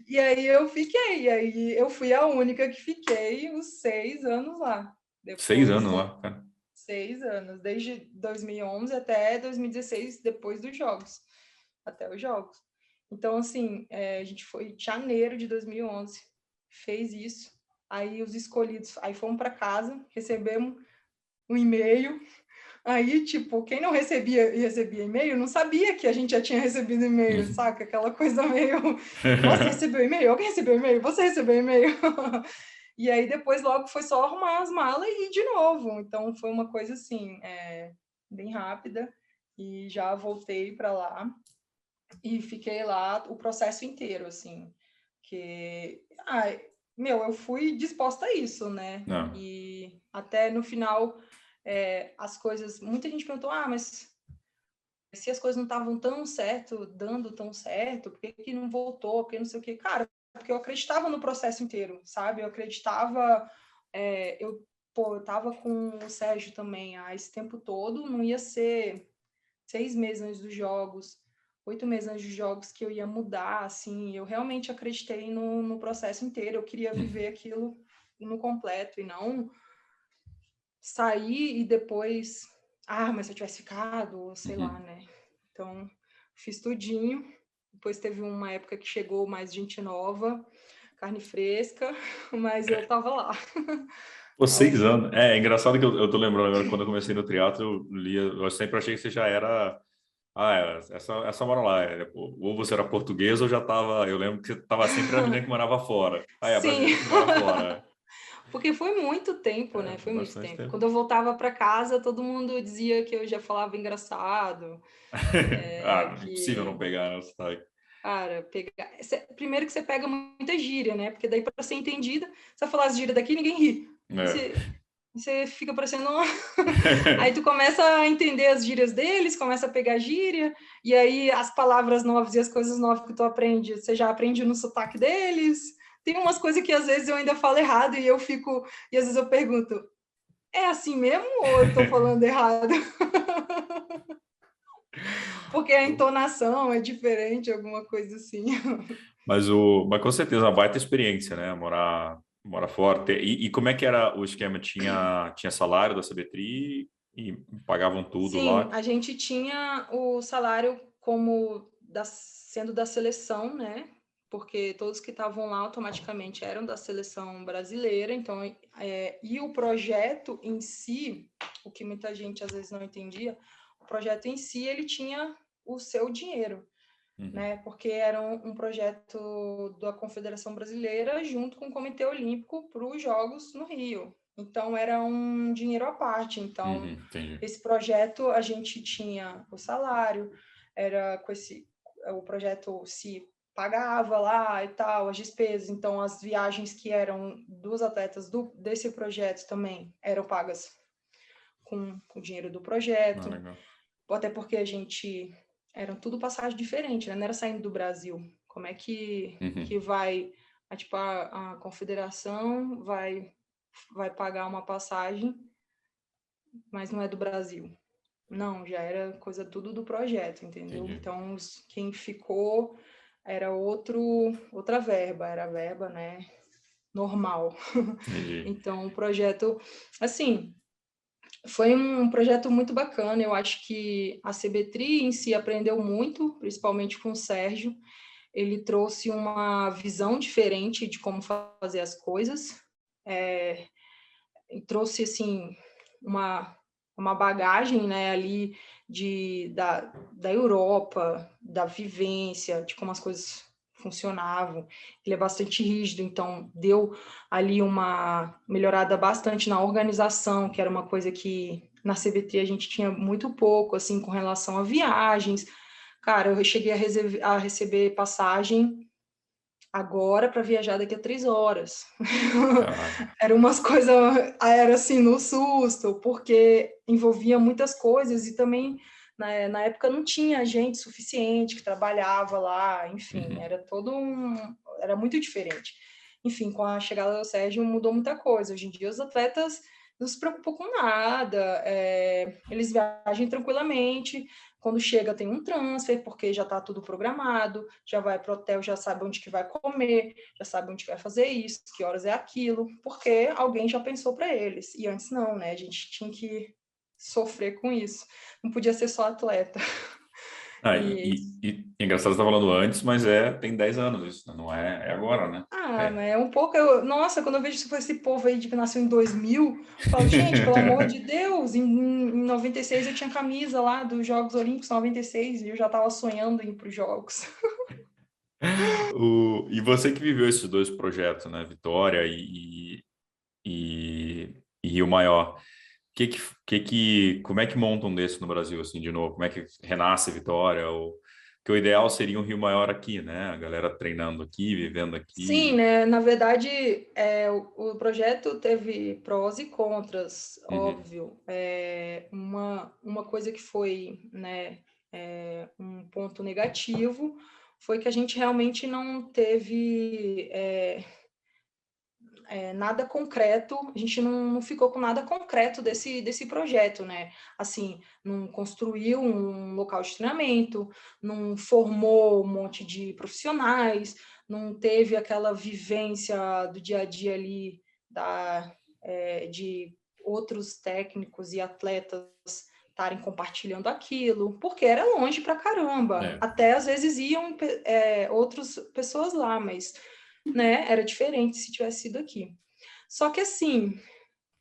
E aí eu fiquei, e aí eu fui a única que fiquei os 6 anos lá. 6 Depois, anos lá, cara. 6 anos, desde 2011 até 2016, depois dos jogos, até os jogos. Então, assim, a gente foi em janeiro de 2011, fez isso. Aí os escolhidos, aí fomos para casa, recebemos um e-mail. Aí, tipo, quem não recebia e-mail não sabia que a gente já tinha recebido e-mail, saca? Aquela coisa meio, você recebeu e-mail? Alguém recebeu e-mail? Você recebeu e-mail? E aí depois logo foi só arrumar as malas e ir de novo. Então foi uma coisa assim, bem rápida. E já voltei para lá e fiquei lá o processo inteiro, assim. Que, eu fui disposta a isso, né? Não. E até no final, as coisas... Muita gente perguntou, mas se as coisas não estavam tão certo, dando tão certo, por que que não voltou? Por que não sei o quê? Cara, porque eu acreditava no processo inteiro, sabe? Eu acreditava... eu tava com o Sérgio também há esse tempo todo, não ia ser 6 meses antes dos jogos, 8 meses antes dos jogos que eu ia mudar, assim, eu realmente acreditei no processo inteiro, eu queria viver aquilo no completo e não sair e depois, mas se eu tivesse ficado, sei lá, né? Então, fiz tudinho, depois teve uma época que chegou mais gente nova, carne fresca, mas eu tava lá. Pô, 6 anos. É engraçado que eu tô lembrando agora, quando eu comecei no triatlo, eu sempre achei que você já era... essa mora lá. Ou você era português ou já tava... Eu lembro que você tava sempre a menina que morava fora. É Sim, brasileira que mora fora. porque foi muito tempo, né? Foi muito Bastante tempo. tempo. Quando eu voltava para casa, todo mundo dizia que eu já falava engraçado, Impossível não que, pegar, né, o sotaque. cara, primeiro que você pega muita gíria, né? Porque daí para ser entendida, você vai falar as gírias daqui, ninguém ri. E É. você fica parecendo Aí tu começa a entender as gírias deles, começa a pegar gíria, e aí as palavras novas e as coisas novas que tu aprende, você já aprende no sotaque deles. Tem umas coisas que às vezes eu ainda falo errado e e às vezes eu pergunto, é assim mesmo ou eu tô falando errado? Porque a entonação é diferente, alguma coisa assim. Mas com certeza, uma baita experiência, né? Morar fora. E como é que era o esquema? Tinha salário da Sabetri e pagavam tudo Sim, lá? a gente tinha o salário como sendo da seleção, né? Porque todos que estavam lá automaticamente eram da seleção brasileira. Então, e o projeto em si, o que muita gente às vezes não entendia, o projeto em si ele tinha o seu dinheiro, né? Porque era um projeto da Confederação Brasileira junto com o Comitê Olímpico para os Jogos no Rio. Então, era um dinheiro à parte. Então, Entendi. esse projeto, a gente tinha o salário, o projeto se pagava lá e tal, as despesas. Então, as viagens que eram dos atletas desse projeto também eram pagas com o dinheiro do projeto. Legal. Até porque eram tudo passagem diferente, né? Não era saindo do Brasil. Como é que vai, a confederação vai pagar uma passagem, mas não é do Brasil. Não, já era coisa tudo do projeto, entendeu? Entendi. Então, quem ficou era outra verba, era a verba, né, normal. Entendi. Então, o projeto, assim, foi um projeto muito bacana. Eu acho que a CBTRI em si aprendeu muito, principalmente com o Sérgio. Ele trouxe uma visão diferente de como fazer as coisas. Trouxe, assim, uma bagagem, né, ali da Europa, da vivência, de como as coisas funcionavam. Ele é bastante rígido, então deu ali uma melhorada bastante na organização, que era uma coisa que na CBT a gente tinha muito pouco, assim, com relação a viagens. Cara, eu cheguei a receber passagem agora para viajar daqui a 3 horas. Caraca. Era umas coisas, era assim, no susto, porque envolvia muitas coisas e também na época não tinha gente suficiente que trabalhava lá, enfim, era muito diferente. Enfim, com a chegada do Sérgio mudou muita coisa. Hoje em dia os atletas não se preocupam com nada, eles viajam tranquilamente, Quando chega tem um transfer, porque já está tudo programado, já vai para o hotel, já sabe onde que vai comer, já sabe onde que vai fazer isso, que horas é aquilo, porque alguém já pensou para eles. E antes não, né? A gente tinha que sofrer com isso. Não podia ser só atleta. E É engraçado você estar falando antes, mas tem 10 anos isso, né? Não é agora, né? mas é um pouco. Nossa, quando eu vejo esse povo aí que nasceu em 2000, eu falo, gente, pelo amor de Deus, em 96 eu tinha camisa lá dos Jogos Olímpicos 96 e eu já estava sonhando em ir para os Jogos. E você que viveu esses dois projetos, né? Vitória e Rio Maior. Como é que montam desse no Brasil, assim, de novo? Como é que renasce Vitória? Porque o ideal seria um Rio Maior aqui, né? A galera treinando aqui, vivendo Sim, aqui. né? Na verdade, o projeto teve prós e contras, Uhum. óbvio. Uma coisa que foi, né, um ponto negativo foi que a gente realmente não teve nada concreto, a gente não ficou com nada concreto desse projeto, né? Assim, não construiu um local de treinamento, não formou um monte de profissionais, não teve aquela vivência do dia a dia ali de outros técnicos e atletas estarem compartilhando aquilo, porque era longe pra caramba. Até às vezes iam outras pessoas lá, mas né, era diferente se tivesse sido aqui. Só que assim,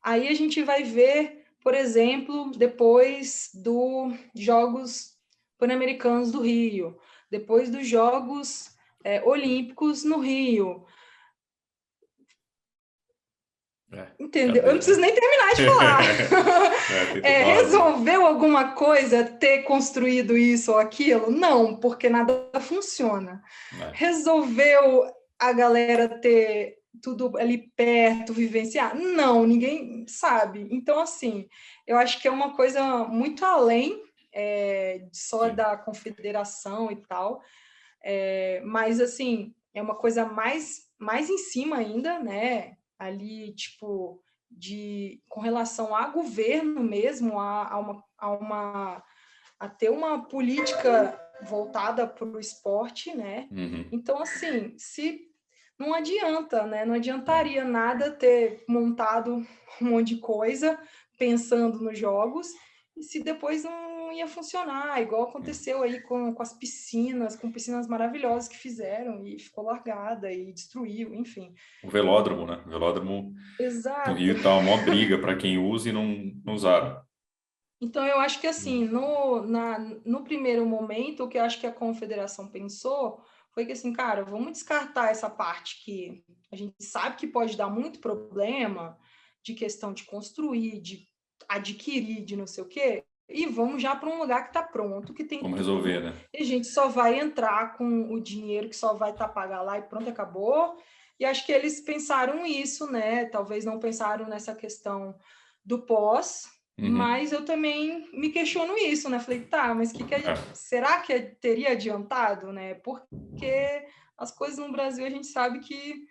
aí a gente vai ver, por exemplo, depois dos Jogos Pan-Americanos do Rio, depois dos Jogos Olímpicos no Rio. Entendeu? Eu não preciso nem terminar de falar. Resolveu alguma coisa ter construído isso ou aquilo? Não, porque nada funciona. Resolveu a galera ter tudo ali perto, vivenciar? Não, ninguém sabe. Então, assim, eu acho que é uma coisa muito além só da confederação e tal, mas, assim, é uma coisa mais em cima ainda, né? Ali, tipo, com relação a governo mesmo, a ter uma política voltada para o esporte, né? Uhum. Então, assim, não adianta, né? Não adiantaria nada ter montado um monte de coisa pensando nos jogos e se depois não ia funcionar, igual aconteceu aí com as piscinas, com piscinas maravilhosas que fizeram e ficou largada e destruiu, enfim. O velódromo, né? O velódromo no Exato. Rio tá uma briga para quem usa e não usaram. Então, eu acho que, assim, no primeiro momento, o que eu acho que a confederação pensou foi que, assim, cara, vamos descartar essa parte que a gente sabe que pode dar muito problema de questão de construir, de adquirir, de não sei o quê, e vamos já para um lugar que está pronto, que tem Vamos tudo, resolver, né? e a gente só vai entrar com o dinheiro que só vai estar pagar lá e pronto, acabou. E acho que eles pensaram isso, né? Talvez não pensaram nessa questão do pós, mas eu também me questiono isso, né? Falei, tá, mas será que teria adiantado, né? Porque as coisas no Brasil a gente sabe que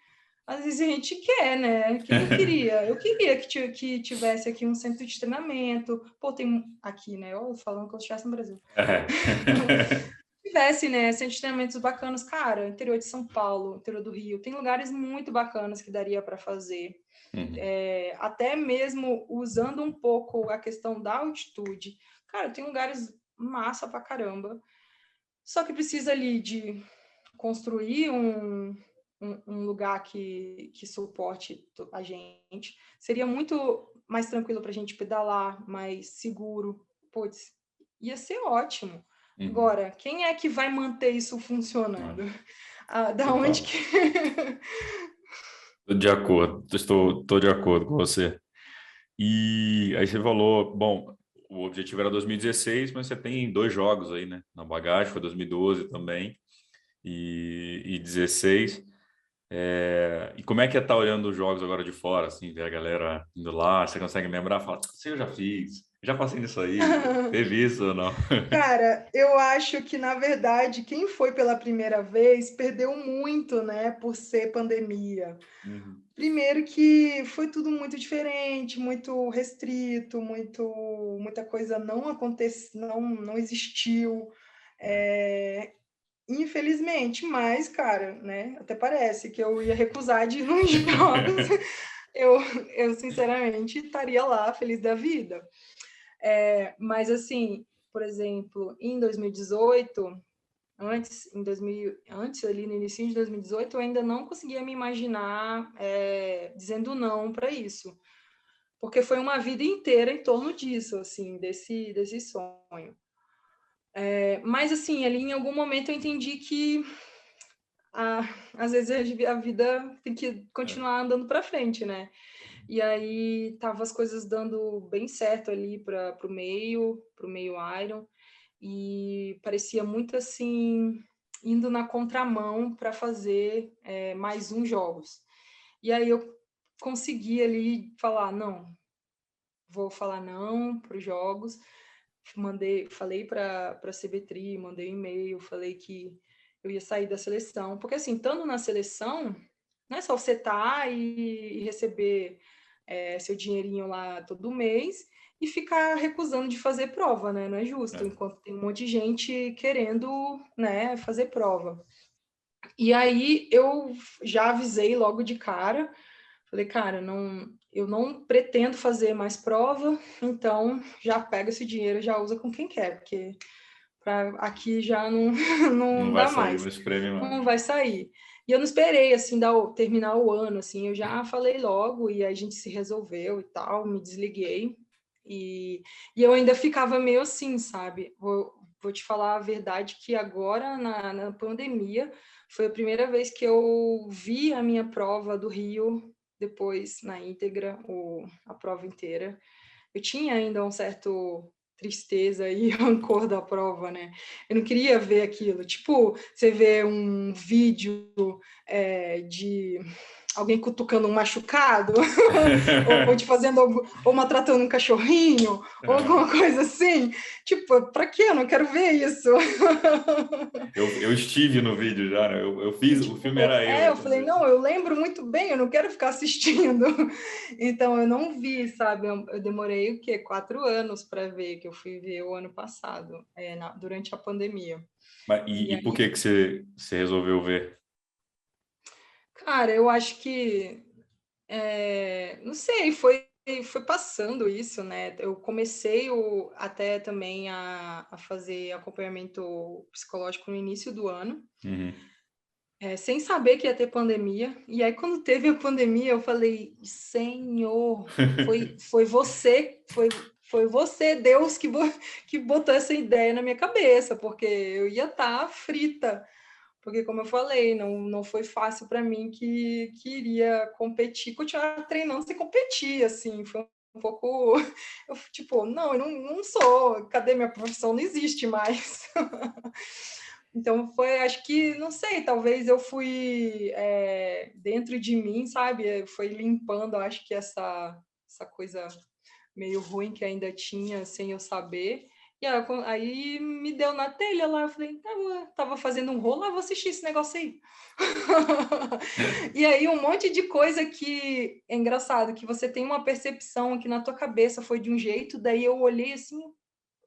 às vezes a gente quer, né? Quem não queria? Eu queria que tivesse aqui um centro de treinamento. Pô, tem aqui, né? Eu falando que eu estivesse no Brasil. Tivesse, né? Centro de treinamentos bacanas, cara, interior de São Paulo, interior do Rio, tem lugares muito bacanas que daria para fazer. Até mesmo usando um pouco a questão da altitude. Cara, tem lugares massa pra caramba. Só que precisa ali de construir um lugar que suporte a gente. Seria muito mais tranquilo para a gente pedalar, mais seguro. Putz, ia ser ótimo. Agora, quem é que vai manter isso funcionando? Da onde que... Estou de acordo, estou de acordo com você. E aí você falou, bom, o objetivo era 2016, mas você tem 2 jogos aí, né? Na bagagem, foi 2012 também, e 16. E como é que é estar olhando os jogos agora de fora, assim, ver a galera indo lá, você consegue lembrar, fala, isso eu já fiz, já passei nisso aí, teve isso ou não? Cara, eu acho que, na verdade, quem foi pela primeira vez perdeu muito, né, por ser pandemia. Uhum. Primeiro que foi tudo muito diferente, muito restrito, muita coisa não aconteceu, não existiu, É, infelizmente, mas, cara, né, até parece que eu ia recusar de ir nos jogos, eu, eu sinceramente estaria lá feliz da vida. Mas assim, por exemplo, em 2018, antes ali no início de 2018, eu ainda não conseguia me imaginar dizendo não para isso, porque foi uma vida inteira em torno disso, assim, desse sonho. Mas assim, ali em algum momento eu entendi que a, às vezes a vida tem que é, continuar andando para frente, né? E aí tava as coisas dando bem certo ali para pro meio Iron, e parecia muito assim indo na contramão para fazer mais uns jogos. E aí eu consegui ali falar não, vou falar não para os jogos. Falei para a CBTRI, mandei um e-mail, falei que eu ia sair da seleção, porque assim, estando na seleção, não é só você estar e receber seu dinheirinho lá todo mês e ficar recusando de fazer prova, né? Não é justo, é. enquanto tem um monte de gente querendo, né, fazer prova. E aí eu já avisei logo de cara, falei, cara, eu não pretendo fazer mais prova, então já pega esse dinheiro e já usa com quem quer, porque aqui já não, Não não vai dá sair mais, esse prêmio mais. não vai sair. E eu não esperei, assim, terminar o ano, assim, eu já falei logo e a gente se resolveu e tal, me desliguei. E eu ainda ficava meio assim, sabe? Vou te falar a verdade que agora, na pandemia, foi a primeira vez que eu vi a minha prova do Rio, depois na íntegra, a prova inteira. Eu tinha ainda um certo tristeza e rancor da prova, né? Eu não queria ver aquilo. Tipo, você vê um vídeo de alguém cutucando um machucado, ou de fazendo ou maltratando um cachorrinho, ou alguma coisa assim. Tipo, pra quê? Eu não quero ver isso. Eu estive no vídeo já, né? Eu E, fiz, o tipo, filme era eu eu falei, também. não, eu lembro muito bem, eu não quero ficar assistindo. Então, eu não vi, sabe? Eu demorei, o quê? 4 anos para ver, que eu fui ver o ano passado, durante a pandemia. E E por que aí, que você resolveu ver? cara, eu acho que, não sei, foi passando isso, né? Eu comecei até também a fazer acompanhamento psicológico no início do ano, Uhum. sem saber que ia ter pandemia. E aí, quando teve a pandemia, eu falei, Senhor, foi você, Deus, que botou essa ideia na minha cabeça, porque eu ia estar frita. Porque, como eu falei, não foi fácil para mim que iria competir, continuar treinando sem competir, assim, foi um pouco, eu, tipo, não, eu não sou, cadê minha profissão? Não existe mais. Então foi, acho que, não sei, talvez eu fui dentro de mim, sabe? Foi limpando, acho que essa coisa meio ruim que ainda tinha sem eu saber. E aí me deu na telha lá, eu falei, tava fazendo um rolo, vou assistir esse negócio aí. E aí um monte de coisa que é engraçado, que você tem uma percepção que na tua cabeça foi de um jeito, daí eu olhei assim,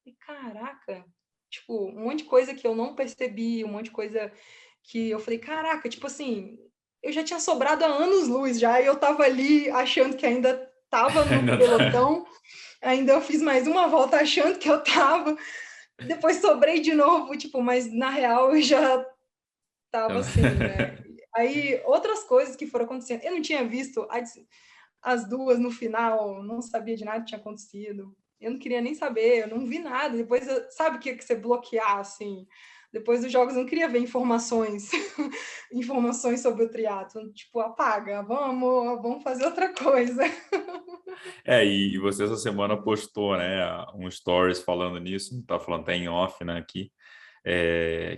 e caraca, tipo, um monte de coisa que eu não percebi, um monte de coisa que eu falei, caraca, tipo assim, eu já tinha sobrado há anos-luz já, e eu tava ali achando que ainda tava no Ainda tá. pelotão, ainda eu fiz mais uma volta achando que eu tava, depois sobrei de novo, tipo, mas na real eu já tava assim, né? Aí outras coisas que foram acontecendo, eu não tinha visto as duas no final, não sabia de nada que tinha acontecido. Eu não queria nem saber, eu não vi nada. Depois, sabe o que você bloquear, assim? Depois dos jogos, eu não queria ver informações, informações sobre o triatlo. Tipo, apaga, vamos fazer outra coisa. E você essa semana postou, né, um stories falando nisso, tá falando até em off, né, aqui,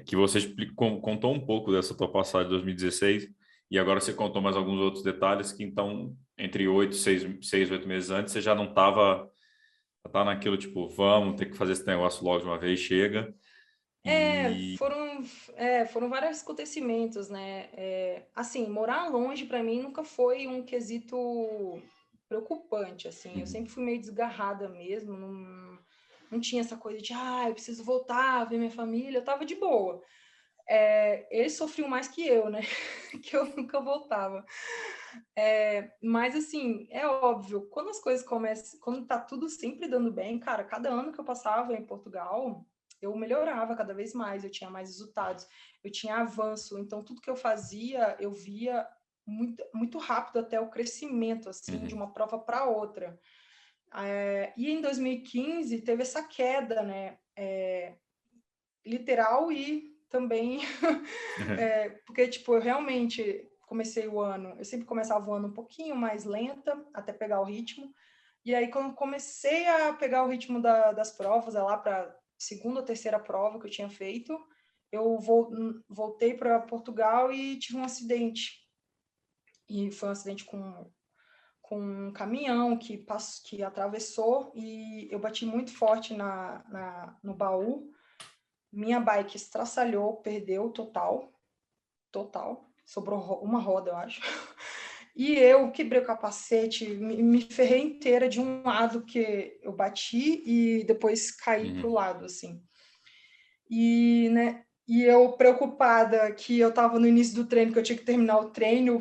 que você contou um pouco dessa tua passagem de 2016 E agora você contou mais alguns outros detalhes que, então, entre 8 meses antes, você já não estava tá naquilo, tipo, vamos ter que fazer esse negócio logo de uma vez, chega. É, E... foram vários acontecimentos, né? Assim, morar longe para mim nunca foi um quesito preocupante, assim. Eu sempre fui meio desgarrada mesmo, não tinha essa coisa de, eu preciso voltar, ver minha família. Eu tava de boa. Eles sofriam mais que eu, né? Que eu nunca voltava. Mas, assim, é óbvio, quando as coisas começam, quando tá tudo sempre dando bem, cara, cada ano que eu passava em Portugal, eu melhorava cada vez mais, eu tinha mais resultados, eu tinha avanço, então tudo que eu fazia, eu via muito, muito rápido até o crescimento, assim, de uma prova para outra. E em 2015 teve essa queda, né? Literal e também porque, tipo, eu realmente comecei o ano, eu sempre começava o ano um pouquinho mais lenta, até pegar o ritmo. E aí, quando comecei a pegar o ritmo das provas, lá para segunda ou terceira prova que eu tinha feito, eu voltei para Portugal e tive um acidente. E foi um acidente com um caminhão que atravessou e eu bati muito forte no baú. Minha bike estraçalhou, perdeu total. Sobrou uma roda, eu acho. E eu quebrei o capacete, me ferrei inteira de um lado que eu bati e depois caí pro lado, assim. E, né, e eu preocupada que eu estava no início do treino, que eu tinha que terminar o treino,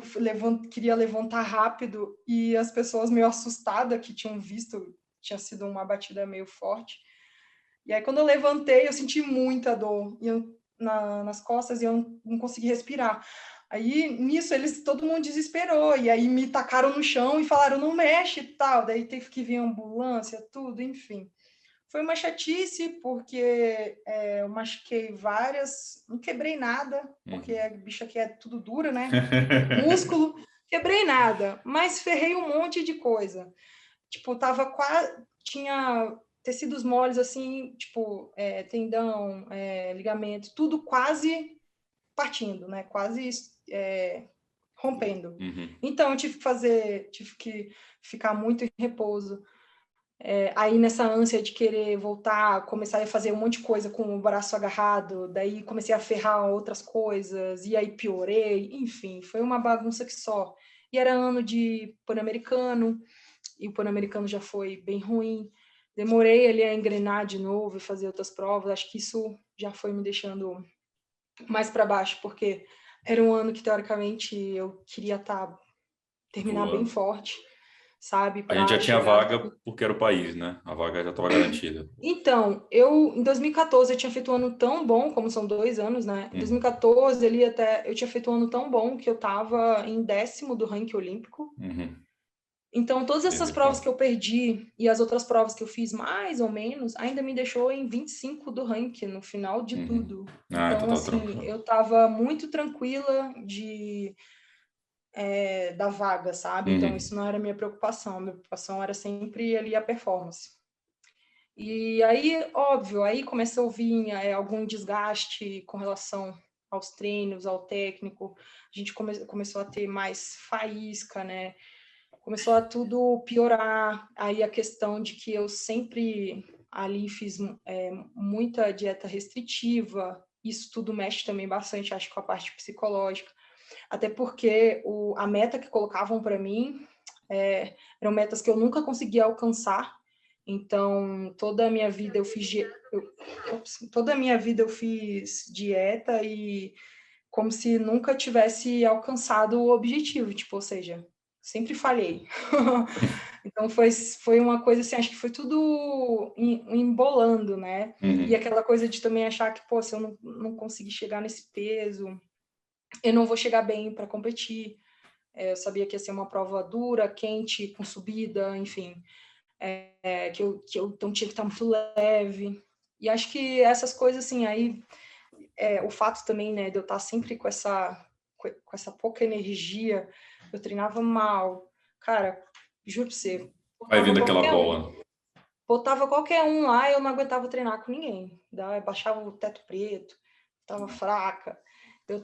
queria levantar rápido, e as pessoas meio assustadas que tinham visto, tinha sido uma batida meio forte. E aí, quando eu levantei, eu senti muita dor nas costas e eu não consegui respirar. Aí, nisso, todo mundo desesperou. E aí, me tacaram no chão e falaram, não mexe e tal. Daí, teve que vir ambulância, tudo, enfim. Foi uma chatice, porque eu machuquei várias... Não quebrei nada, porque a bicha aqui é tudo dura, né? Músculo. Quebrei nada, mas ferrei um monte de coisa. Tipo, tava quase... Tinha tecidos moles, assim, tipo, tendão, ligamento, tudo quase partindo, né? Quase rompendo. Então, eu tive que ficar muito em repouso. Aí, nessa ânsia de querer voltar, começar a fazer um monte de coisa com o braço agarrado, daí comecei a ferrar outras coisas, e aí piorei, enfim, foi uma bagunça que só. E era ano de Pan-Americano, e o Pan-Americano já foi bem ruim. Demorei ali a engrenar de novo e fazer outras provas. Acho que isso já foi me deixando mais para baixo, porque era um ano que, teoricamente, eu queria terminar bem forte, sabe? A gente já Para tinha chegar... vaga porque era o país, né? A vaga já estava garantida. Então, em 2014, eu tinha feito um ano tão bom, como são 2 anos, né? Em 2014, eu tinha feito um ano tão bom que eu estava em 10º do ranking olímpico. Então, todas essas provas que eu perdi e as outras provas que eu fiz mais ou menos, ainda me deixou em 25 do ranking no final de tudo. Então, assim, eu estava muito tranquila da vaga, sabe? Então, isso não era minha preocupação. Minha preocupação era sempre ali a performance. E aí, óbvio, aí começou a vir algum desgaste com relação aos treinos, ao técnico. A gente começou a ter mais faísca, né? Começou a tudo piorar. Aí a questão de que eu sempre ali fiz muita dieta restritiva, isso tudo mexe também bastante, acho, com a parte psicológica. Até porque a meta que colocavam para mim eram metas que eu nunca conseguia alcançar. Então, toda a minha vida eu fiz dieta e como se nunca tivesse alcançado o objetivo, tipo, ou seja, sempre falhei. Então, foi uma coisa assim, acho que foi tudo embolando, né? E aquela coisa de também achar que, pô, se eu não conseguir chegar nesse peso, eu não vou chegar bem para competir. Eu sabia que ia ser uma prova dura, quente, com subida, enfim. Que eu então tinha que estar muito leve. E acho que essas coisas, assim, aí... o fato também, né, de eu estar sempre com essa pouca energia, eu treinava mal. Cara, juro pra você, Vai vindo aquela boa. botava qualquer um lá, eu não aguentava treinar com ninguém. Eu baixava o teto preto, estava fraca. Eu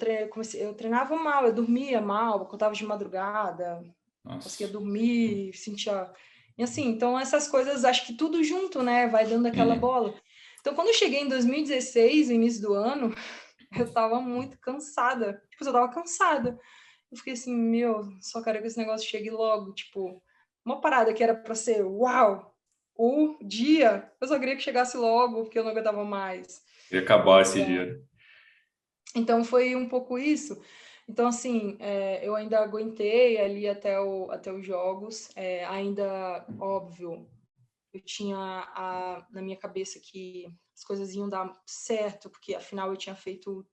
treinava mal, eu dormia mal, acordava de madrugada, conseguia dormir, sentia... E assim, então essas coisas, acho que tudo junto, né? Vai dando aquela bola. Então, quando eu cheguei em 2016, no início do ano, eu tava muito cansada. Tipo, eu tava cansada. Eu fiquei assim, só quero que esse negócio chegue logo. Tipo, uma parada que era pra ser, uau, o dia, eu só queria que chegasse logo, porque eu não aguentava mais. E acabar esse dia. Então, foi um pouco isso. Então, assim, eu ainda aguentei ali até os jogos. Ainda, óbvio, eu tinha na minha cabeça que as coisas iam dar certo, porque, afinal, eu tinha feito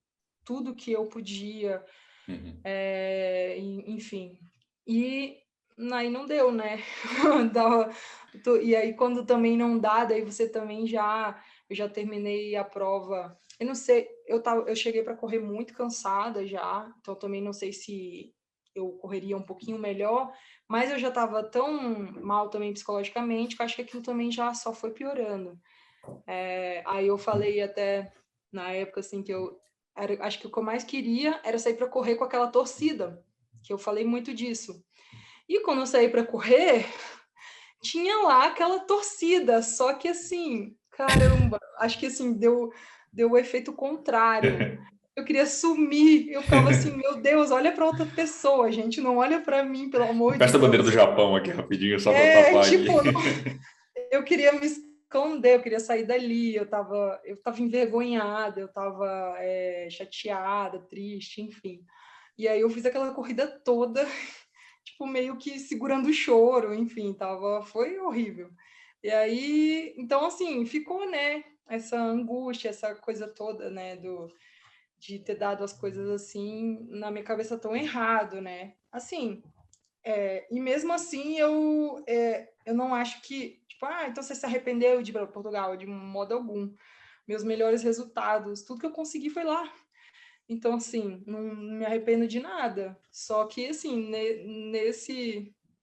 tudo que eu podia. Enfim. E aí não deu, né? E aí, quando também não dá, daí você também eu já terminei a prova. Eu não sei, eu cheguei para correr muito cansada já, então também não sei se eu correria um pouquinho melhor, mas eu já estava tão mal também psicologicamente que eu acho que aquilo também já só foi piorando. Aí eu falei até na época assim que acho que o que eu mais queria era sair para correr com aquela torcida, que eu falei muito disso. E quando eu saí para correr, tinha lá aquela torcida, só que assim, caramba, acho que assim deu o efeito contrário. Eu queria sumir, eu ficava assim, meu Deus, olha para outra pessoa, gente, não olha para mim, pelo amor de Presta a bandeira do Deus. Japão aqui rapidinho, só para tapar aqui. Tipo, eu queria me esconder, eu queria sair dali, eu tava envergonhada, eu tava chateada, triste, enfim. E aí eu fiz aquela corrida toda, tipo, meio que segurando o choro, enfim, foi horrível. E aí, então, assim, ficou, né, essa angústia, essa coisa toda, né, de ter dado as coisas assim na minha cabeça tão errado, né? Assim, e mesmo assim eu não acho que, tipo, então você se arrependeu de ir para Portugal, de modo algum. Meus melhores resultados, tudo que eu consegui foi lá. Então, assim, não me arrependo de nada. Só que, assim,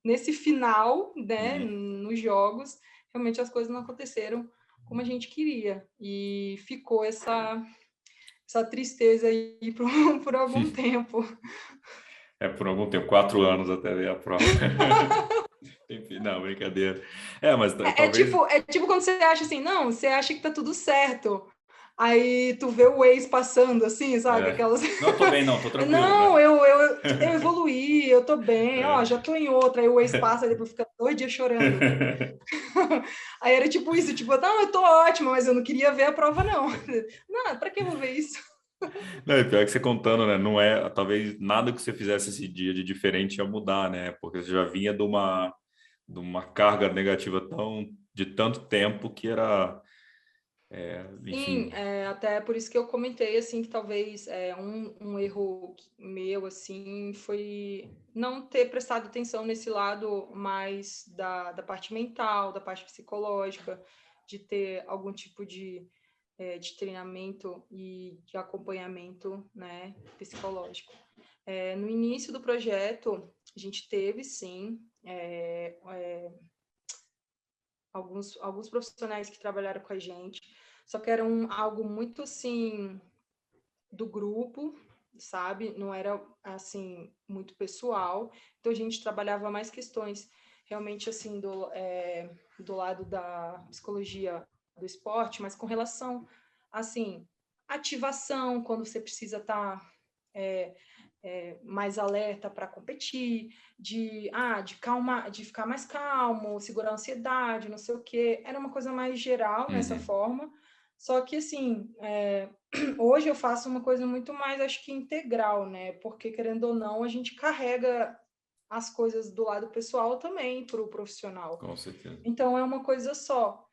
nesse final, né, nos jogos, realmente as coisas não aconteceram como a gente queria. E ficou essa tristeza aí por algum tempo. Por algum tempo, 4 anos até ver a prova. Enfim, não, brincadeira. Mas talvez... tipo quando você acha assim, não, você acha que tá tudo certo. Aí tu vê o ex passando, assim, sabe? Aquelas... Não, tô bem, não, tô tranquilo, Não, né? eu evoluí, eu tô bem, ó, já tô em outra. Aí o ex passa, depois fica 2 dias chorando. Aí era tipo isso, tipo, não, eu tô ótima, mas eu não queria ver a prova, não. Não, pra que eu vou ver isso? Não, e pior que você contando, né? Não é, talvez nada que você fizesse esse dia de diferente ia mudar, né? Porque você já vinha de uma carga negativa de tanto tempo que era, Sim, enfim. até por isso que eu comentei, assim, que talvez um erro meu, assim, foi não ter prestado atenção nesse lado mais da parte mental, da parte psicológica, de ter algum tipo de treinamento e de acompanhamento, né, psicológico. No início do projeto, a gente teve, sim, alguns profissionais que trabalharam com a gente, só que era algo muito, assim, do grupo, sabe? Não era, assim, muito pessoal. Então, a gente trabalhava mais questões, realmente, assim, do lado da psicologia do esporte, mas com relação, assim, ativação, quando você precisa estar mais alerta para competir, de ficar mais calmo, segurar a ansiedade, não sei o quê. Era uma coisa mais geral nessa forma. Só que, assim, hoje eu faço uma coisa muito mais, acho que integral, né? Porque, querendo ou não, a gente carrega as coisas do lado pessoal também para o profissional. Com certeza. Então, é uma coisa só.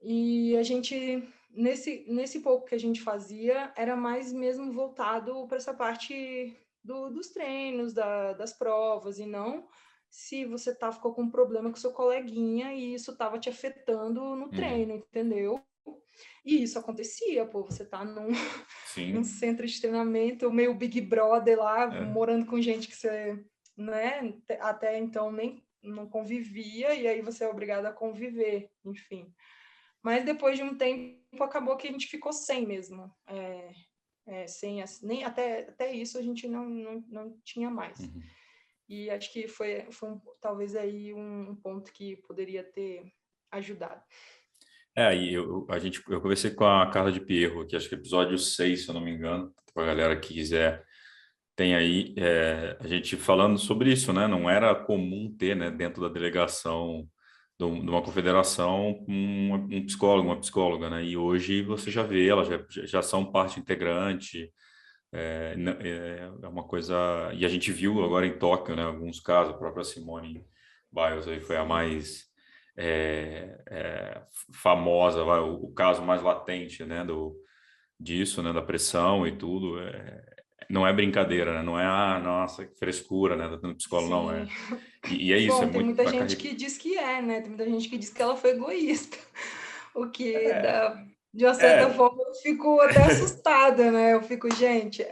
E a gente, nesse pouco que a gente fazia, era mais mesmo voltado para essa parte dos treinos, das provas, e não se você ficou com um problema com seu coleguinha e isso estava te afetando no treino, entendeu? E isso acontecia, pô, você tá num centro de treinamento, meio Big Brother lá, morando com gente que você, né, até então nem não convivia, e aí você é obrigado a conviver, enfim. Mas depois de um tempo, acabou que a gente ficou sem mesmo nem até isso a gente não tinha mais. Uhum. E acho que foi talvez aí um ponto que poderia ter ajudado. E eu conversei com a Carla de Pierro, que acho que é episódio 6, se eu não me engano, para a galera que quiser, tem aí a gente falando sobre isso, né? Não era comum ter, né, dentro da delegação de uma confederação um psicólogo, uma psicóloga, né? E hoje você já vê, elas já são parte integrante, é uma coisa... E a gente viu agora em Tóquio, né, alguns casos, a própria Simone Biles aí foi a mais famosa, o caso mais latente, né, disso, né, da pressão e tudo. Não é brincadeira, né? Não é, nossa, que frescura, né? Tá tendo psicólogo, não Sim. é. E é isso, é Bom, tem muito muita da gente carreira. que diz que né? Tem muita gente que diz que ela foi egoísta. O que, É, de uma certa é, forma, eu fico até assustada, né? Eu fico, gente,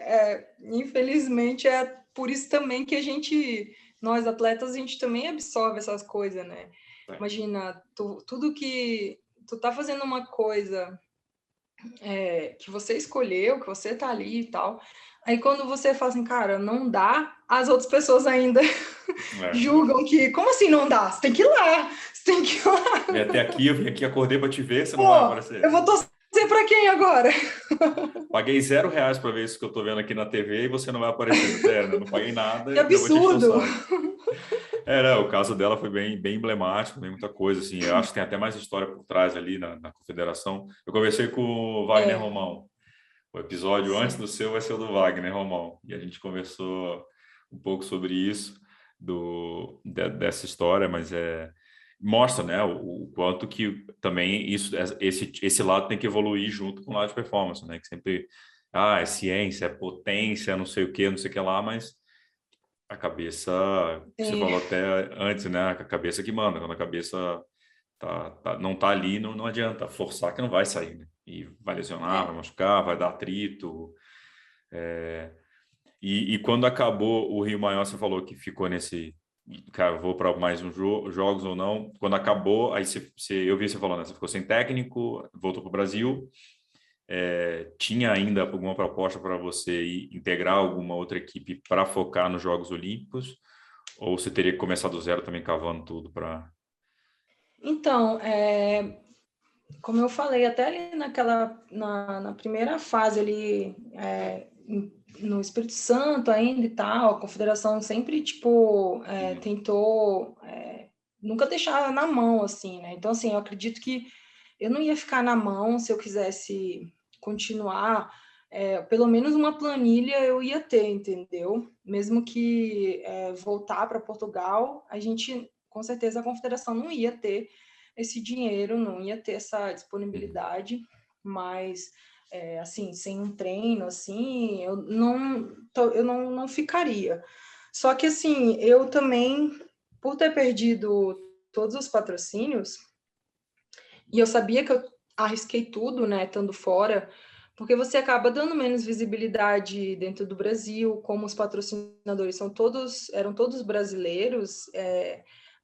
infelizmente é por isso também que nós atletas, a gente também absorve essas coisas, né? Imagina, tudo que tu tá fazendo uma coisa que você escolheu, que você tá ali e tal. Aí quando você fala assim, cara, não dá, as outras pessoas ainda julgam que, como assim não dá? Você tem que ir lá, você tem que ir lá. vim até aqui, eu vim aqui, acordei para te ver, você não vai Pô, eu aparecer. vou torcer para quem agora? Paguei R$ 0 para ver isso que eu tô vendo aqui na TV e você não vai aparecer. Sério, né? Não paguei nada Que e ainda vou te encher o absurdo! saco. O caso dela foi bem emblemático, tem muita coisa, assim. Eu acho que tem até mais história por trás ali na confederação. Eu conversei com o Wagner Romão. O episódio antes Sim. do seu vai ser o do Wagner Romão. E a gente conversou um pouco sobre isso, dessa história, mas mostra, né, o quanto que também esse lado tem que evoluir junto com o lado de performance, né? Que sempre, é ciência, é potência, não sei o que, não sei o que lá, mas a cabeça, que você Sim. falou até antes, né? A cabeça que manda. Quando a cabeça não tá ali, não adianta forçar que não vai sair, né? E vai lesionar, vai machucar, vai dar atrito. E quando acabou o Rio Maior, você falou que ficou nesse... Cara, vou para mais um jogos ou não. Quando acabou, aí eu vi você falando, né? Você ficou sem técnico, voltou para o Brasil. Tinha ainda alguma proposta para você integrar alguma outra equipe para focar nos Jogos Olímpicos? Ou você teria que começar do zero também cavando tudo para... Então, como eu falei, até ali na primeira fase ali, no Espírito Santo ainda e tal, a confederação sempre, tipo, tentou nunca deixar na mão, assim, né? Então, assim, eu acredito que eu não ia ficar na mão se eu quisesse continuar, pelo menos uma planilha eu ia ter, entendeu? Mesmo que voltar para Portugal, com certeza, a confederação não ia ter esse dinheiro, não ia ter essa disponibilidade, mas, assim, sem um treino, assim, eu não ficaria. Só que, assim, eu também, por ter perdido todos os patrocínios, e eu sabia que eu arrisquei tudo, né, estando fora, porque você acaba dando menos visibilidade dentro do Brasil, como os patrocinadores eram todos brasileiros,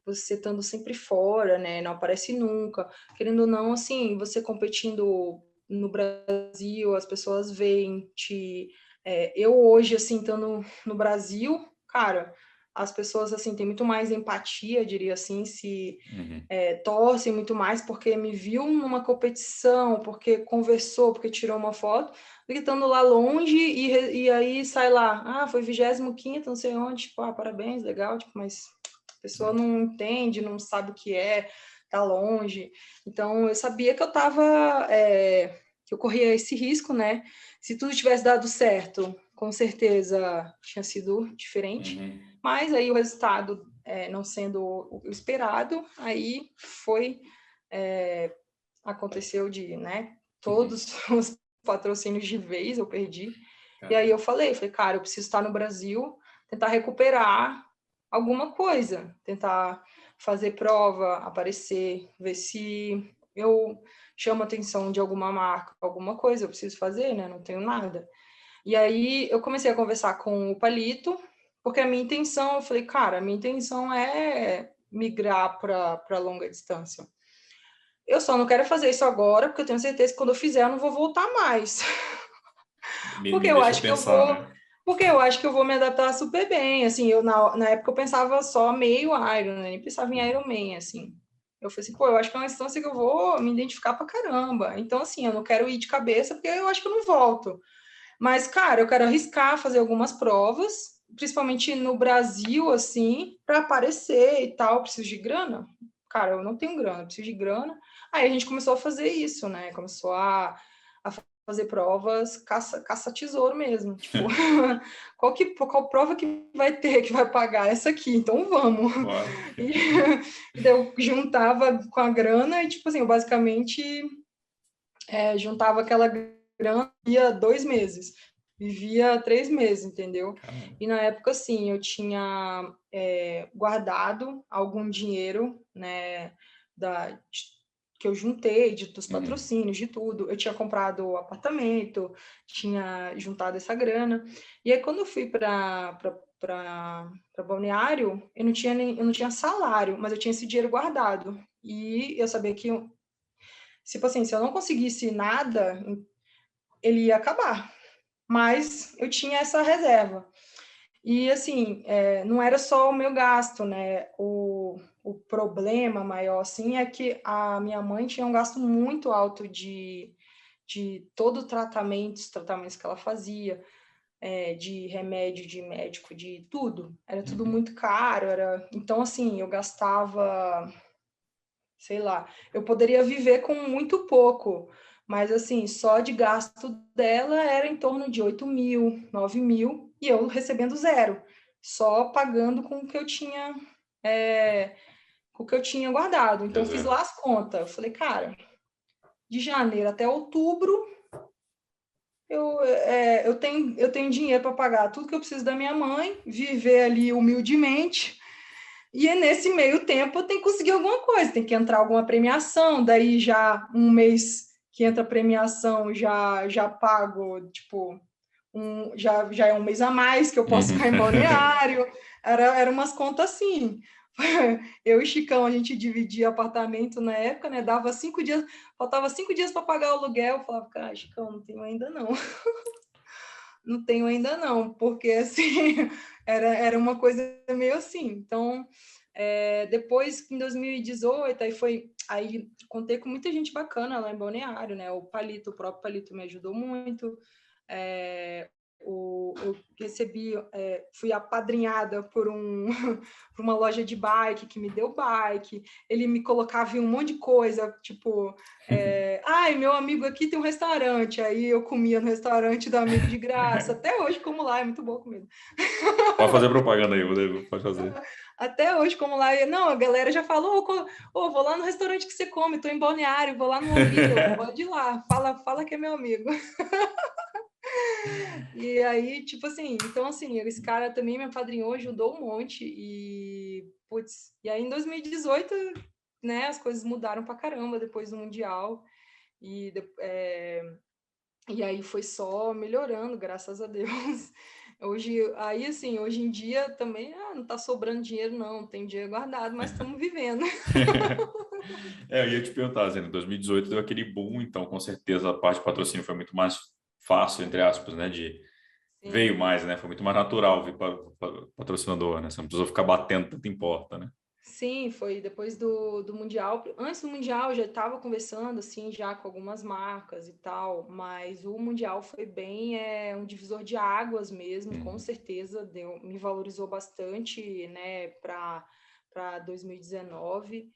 você estando sempre fora, né, não aparece nunca, querendo ou não, assim, você competindo no Brasil, as pessoas veem eu hoje, assim, estando no Brasil, cara, as pessoas, assim, têm muito mais empatia, diria assim, se torcem muito mais porque me viu numa competição, porque conversou, porque tirou uma foto, do que estando lá longe e aí sai lá, foi 25º, não sei onde, tipo, parabéns, legal, tipo, mas a pessoa não entende, não sabe o que tá longe. Então, eu sabia que eu tava, que eu corria esse risco, né? Se tudo tivesse dado certo, com certeza tinha sido diferente, mas aí o resultado não sendo o esperado, aí aconteceu né, todos os patrocínios de vez eu perdi, e aí eu falei, cara, eu preciso estar no Brasil, tentar recuperar alguma coisa, tentar fazer prova, aparecer, ver se eu chamo a atenção de alguma marca, alguma coisa eu preciso fazer, né, não tenho nada. E aí eu comecei a conversar com o Palito, porque a minha intenção, eu falei, cara, a minha intenção é migrar para longa distância. Eu só não quero fazer isso agora, porque eu tenho certeza que quando eu fizer eu não vou voltar mais. Porque me eu deixa acho que eu pensar, vou, né? porque eu acho que eu vou me adaptar super bem, assim, eu na época eu pensava só meio Iron, né? Nem pensava em Iron Man, assim. Eu falei assim, pô, eu acho que é uma distância que eu vou me identificar pra caramba. Então, assim, eu não quero ir de cabeça, porque eu acho que eu não volto. Mas, cara, eu quero arriscar, fazer algumas provas, principalmente no Brasil, assim, para aparecer e tal. Eu preciso de grana? Cara, eu não tenho grana, eu preciso de grana. Aí a gente começou a fazer isso, né? Começou a fazer provas caça-tesouro mesmo. Tipo, qual prova que vai ter que vai pagar? Essa aqui, então vamos. Bora. E, e daí eu juntava com a grana e, tipo assim, eu basicamente juntava aquela grana, via 2 meses, vivia 3 meses, entendeu? Caramba. E na época, assim, eu tinha guardado algum dinheiro, né, da, que eu juntei dos Uhum. patrocínios, de tudo. Eu tinha comprado apartamento, tinha juntado essa grana. E aí, quando eu fui para Balneário, eu não tinha salário, mas eu tinha esse dinheiro guardado. E eu sabia que, tipo assim, se eu não conseguisse nada, ele ia acabar. Mas eu tinha essa reserva. E, assim, não era só o meu gasto, né? O problema maior, assim, é que a minha mãe tinha um gasto muito alto de todo o tratamento, os tratamentos que ela fazia, de remédio, de médico, de tudo. Era tudo Uhum. muito caro, Então, assim, eu gastava, sei lá, eu poderia viver com muito pouco, mas assim, só de gasto dela era em torno de 8.000, 9.000, e eu recebendo zero, só pagando com o que eu tinha guardado. Então, eu fiz Reserva. lá as contas. Eu falei, cara, de janeiro até outubro, eu tenho dinheiro para pagar tudo que eu preciso da minha mãe, viver ali humildemente. E é nesse meio tempo eu tenho que conseguir alguma coisa, tem que entrar alguma premiação, daí já um mês que entra a premiação já pago, tipo, já é um mês a mais que eu posso ficar em Uhum. balneário, era umas contas assim. Eu e Chicão, a gente dividia apartamento na época, né? Dava 5 dias, faltava 5 dias para pagar o aluguel. Eu falava, cara, Chicão, não tenho ainda não. Não tenho ainda não, porque assim era uma coisa meio assim. Então, depois em 2018, aí contei com muita gente bacana lá em Balneário, né? O próprio Palito me ajudou muito. É, eu recebi, fui apadrinhada por uma loja de bike que me deu bike. Ele me colocava em um monte de coisa, tipo, ai, meu amigo aqui tem um restaurante. Aí eu comia no restaurante do amigo de graça. Até hoje como lá, é muito boa comida. Pode fazer propaganda aí, Rodrigo. Pode fazer. Até hoje como lá. Não, a galera já falou, vou lá no restaurante que você come, tô em Balneário, vou lá no Mobile, pode ir lá, fala que é meu amigo. E aí, tipo assim, então assim, esse cara também me apadrinhou, ajudou um monte e, putz, e aí em 2018, né, as coisas mudaram pra caramba depois do Mundial e, e aí foi só melhorando, graças a Deus. Aí assim, hoje em dia também, não tá sobrando dinheiro não, tem dinheiro guardado, mas estamos vivendo. Eu ia te perguntar, assim, em 2018 deu aquele boom, então com certeza a parte de patrocínio foi muito mais fácil, entre aspas, né? Veio Sim. mais, né? Foi muito mais natural vir para patrocinador, né? Você não precisou ficar batendo tanto em porta, né? Sim, foi depois do Mundial. Antes do Mundial, eu já estava conversando, assim, já com algumas marcas e tal, mas o Mundial foi bem um divisor de águas mesmo, com Uhum. certeza, me valorizou bastante, né, para 2019.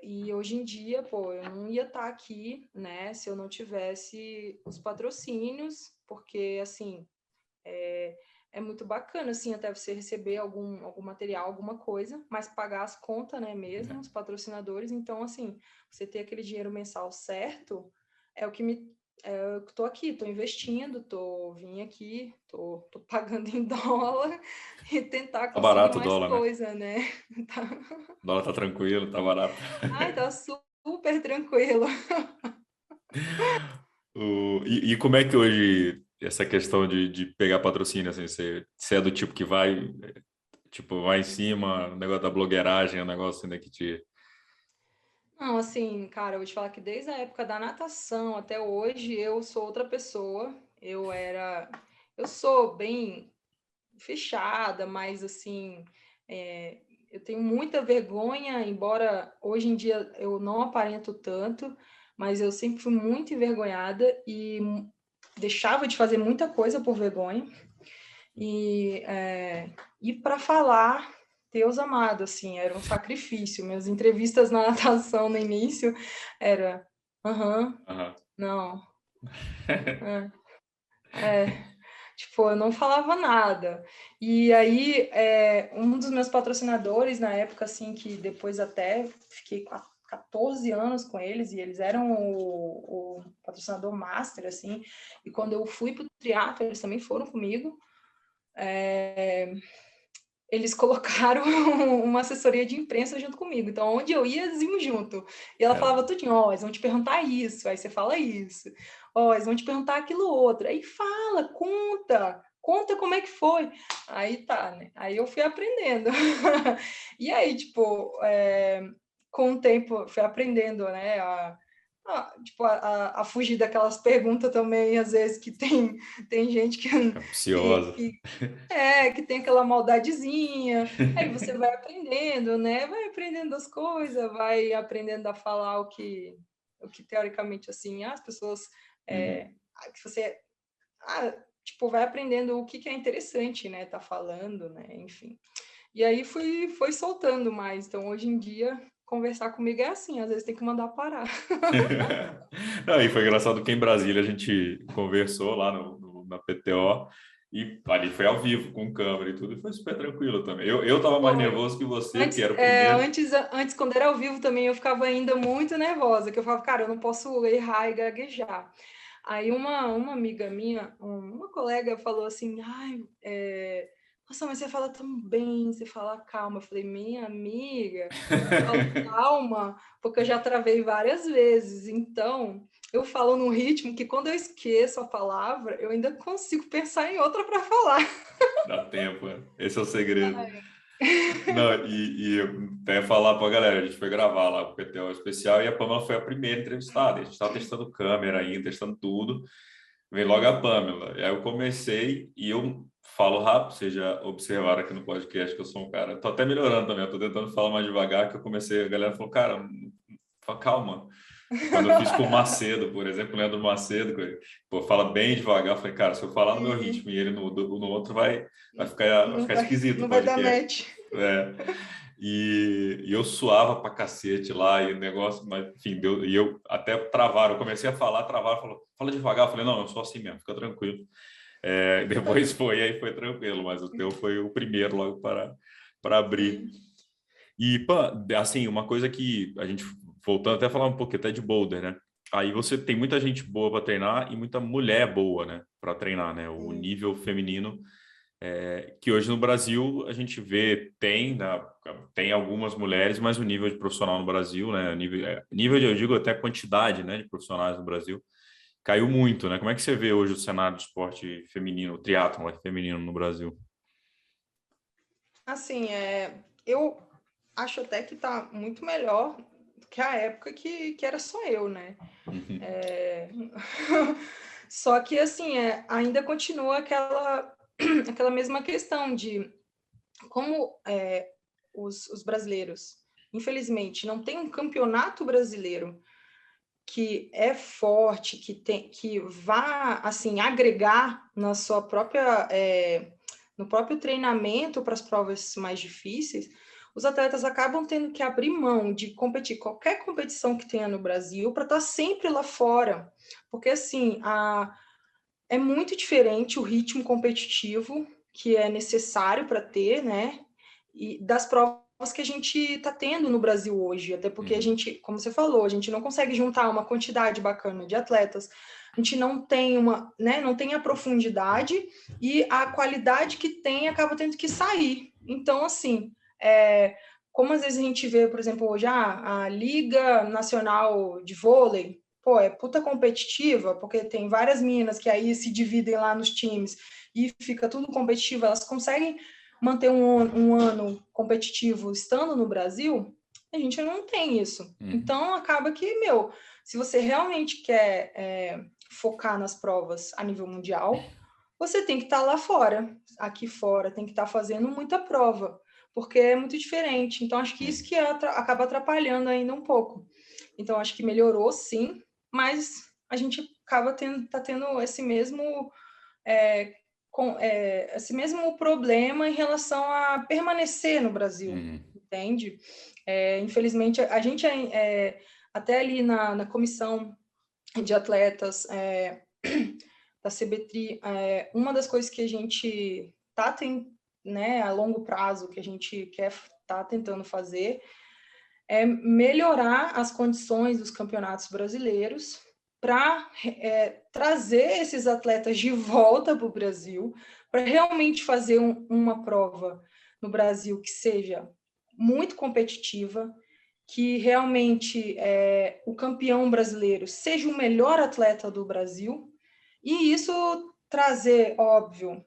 E hoje em dia, pô, eu não ia estar aqui, né, se eu não tivesse os patrocínios, porque, assim, é muito bacana, assim, até você receber algum material, alguma coisa, mas pagar as contas, né, mesmo, os patrocinadores. Então, assim, você ter aquele dinheiro mensal certo é o que eu tô aqui, tô investindo, vim aqui, tô pagando em dólar e tentar Tá conseguir barato o mais dólar, né? coisa, né? Tá. O dólar tá tranquilo, tá barato. Ai, tá super tranquilo. E como é que hoje essa questão de pegar patrocínio, assim, você é do tipo que vai, tipo, vai em cima, o negócio da blogueiragem, é um negócio ainda que te... Não, assim, cara, eu vou te falar que desde a época da natação até hoje eu sou outra pessoa. Eu sou bem fechada, mas assim, eu tenho muita vergonha, embora hoje em dia eu não aparento tanto, mas eu sempre fui muito envergonhada e deixava de fazer muita coisa por vergonha. E para falar, Deus amado, assim, era um sacrifício. Minhas entrevistas na natação no início era, não, tipo, eu não falava nada. E aí, um dos meus patrocinadores na época, assim, que depois até fiquei 14 anos com eles, e eles eram o patrocinador master, assim, e quando eu fui para o triatlo, eles também foram comigo. Eles colocaram uma assessoria de imprensa junto comigo. Então, onde eu ia, eles iam junto. E ela falava tudinho, eles vão te perguntar isso, aí você fala isso. Eles vão te perguntar aquilo outro. Aí fala, conta como é que foi. Aí tá, né? Aí eu fui aprendendo. E aí, tipo, com o tempo, fui aprendendo, né? A fugir daquelas perguntas também, às vezes, que tem gente Capciosa. que tem aquela maldadezinha, aí você vai aprendendo, né? Vai aprendendo as coisas, vai aprendendo a falar o que teoricamente, assim, as pessoas... que você... tipo, vai aprendendo o que é interessante, né? Tá falando, né? Enfim. E aí foi soltando mais. Então, hoje em dia, conversar comigo é assim, às vezes tem que mandar parar. Não, e foi engraçado que em Brasília a gente conversou lá na PTO e ali foi ao vivo, com câmera e tudo, e foi super tranquilo também. Eu tava mais nervoso que você, porque era o primeiro. Antes, quando era ao vivo também, eu ficava ainda muito nervosa, que eu falava, cara, eu não posso errar e gaguejar. Aí uma amiga minha, uma colega falou assim, nossa, mas você fala tão bem, você fala calma. Eu falei, minha amiga, eu falo calma, porque eu já travei várias vezes. Então, eu falo num ritmo que quando eu esqueço a palavra, eu ainda consigo pensar em outra para falar. Dá tempo, né? Esse é o segredo. Não, e eu até falar para a galera, a gente foi gravar lá o PTO especial e a Pamela foi a primeira entrevistada. A gente estava testando câmera ainda, testando tudo. Veio logo a Pamela. E aí eu comecei e eu falo rápido, vocês já observaram aqui no podcast que eu sou um cara. Tô até melhorando também, eu tô tentando falar mais devagar, que eu comecei, a galera falou, cara, calma. Quando eu fiz com o Macedo, por exemplo, o Leandro Macedo, pô, fala bem devagar, eu falei, cara, se eu falar no meu ritmo e ele no outro, vai ficar esquisito o Não vai dar podcast. match. E eu suava pra cacete lá, e o negócio, mas enfim, deu, e eu até travaram, eu comecei a falar, travaram, falou, fala devagar, eu falei, não, eu sou assim mesmo, fica tranquilo. Depois aí foi tranquilo, mas o teu foi o primeiro logo para abrir. E, pá, assim, uma coisa que a gente, voltando até a falar um pouquinho até de boulder, né? Aí você tem muita gente boa para treinar e muita mulher boa, né? Para treinar, né? O nível feminino, que hoje no Brasil a gente vê, tem algumas mulheres, mas o nível de profissional no Brasil, né? Nível de, eu digo até quantidade, né? De profissionais no Brasil, caiu muito, né? Como é que você vê hoje o cenário do esporte feminino, o triatlon feminino no Brasil? Assim, eu acho até que tá muito melhor do que a época que era só eu, né? Só que, assim, ainda continua aquela mesma questão de como os brasileiros, infelizmente, não tem um campeonato brasileiro que é forte, que vá, assim, agregar na sua própria... no próprio treinamento para as provas mais difíceis, os atletas acabam tendo que abrir mão de competir qualquer competição que tenha no Brasil para estar sempre lá fora. Porque, assim, é muito diferente o ritmo competitivo que é necessário para ter, né? E das provas que a gente está tendo no Brasil hoje, até porque a gente, como você falou, a gente não consegue juntar uma quantidade bacana de atletas, a gente não tem não tem a profundidade e a qualidade que tem acaba tendo que sair. Então, assim, como às vezes a gente vê, por exemplo, hoje a Liga Nacional de Vôlei, pô, é puta competitiva, porque tem várias meninas que aí se dividem lá nos times e fica tudo competitivo, elas conseguem manter um ano competitivo estando no Brasil, A gente não tem isso. Uhum. Então, acaba que, se você realmente quer focar nas provas a nível mundial, você tem que estar lá fora, aqui fora, tem que estar fazendo muita prova, porque é muito diferente. Então, acho que isso que acaba atrapalhando ainda um pouco. Então, acho que melhorou, sim, mas a gente acaba tendo esse mesmo esse mesmo problema em relação a permanecer no Brasil, entende? Infelizmente, a gente até ali na comissão de atletas da CBTRI, uma das coisas que a gente está né, a longo prazo, que a gente tá tentando fazer, é melhorar as condições dos campeonatos brasileiros para trazer esses atletas de volta para o Brasil, para realmente fazer uma prova no Brasil que seja muito competitiva, que realmente o campeão brasileiro seja o melhor atleta do Brasil, e isso trazer, óbvio,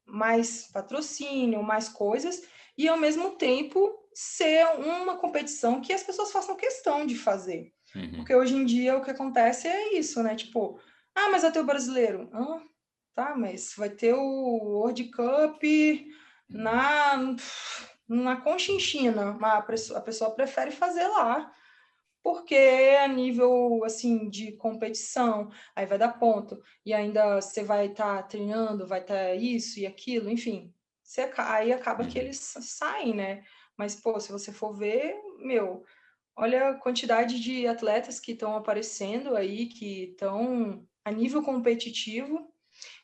mais patrocínio, mais coisas, e ao mesmo tempo ser uma competição que as pessoas façam questão de fazer. Porque hoje em dia o que acontece é isso, né? Tipo, mas vai ter o brasileiro. Tá, mas vai ter o World Cup na Conchinchina. Mas a pessoa prefere fazer lá, porque a nível, assim, de competição, aí vai dar ponto, e ainda você vai estar treinando, vai estar isso e aquilo, enfim, aí acaba que eles saem, né? Mas, pô, se você for ver, olha a quantidade de atletas que estão aparecendo aí, que estão a nível competitivo,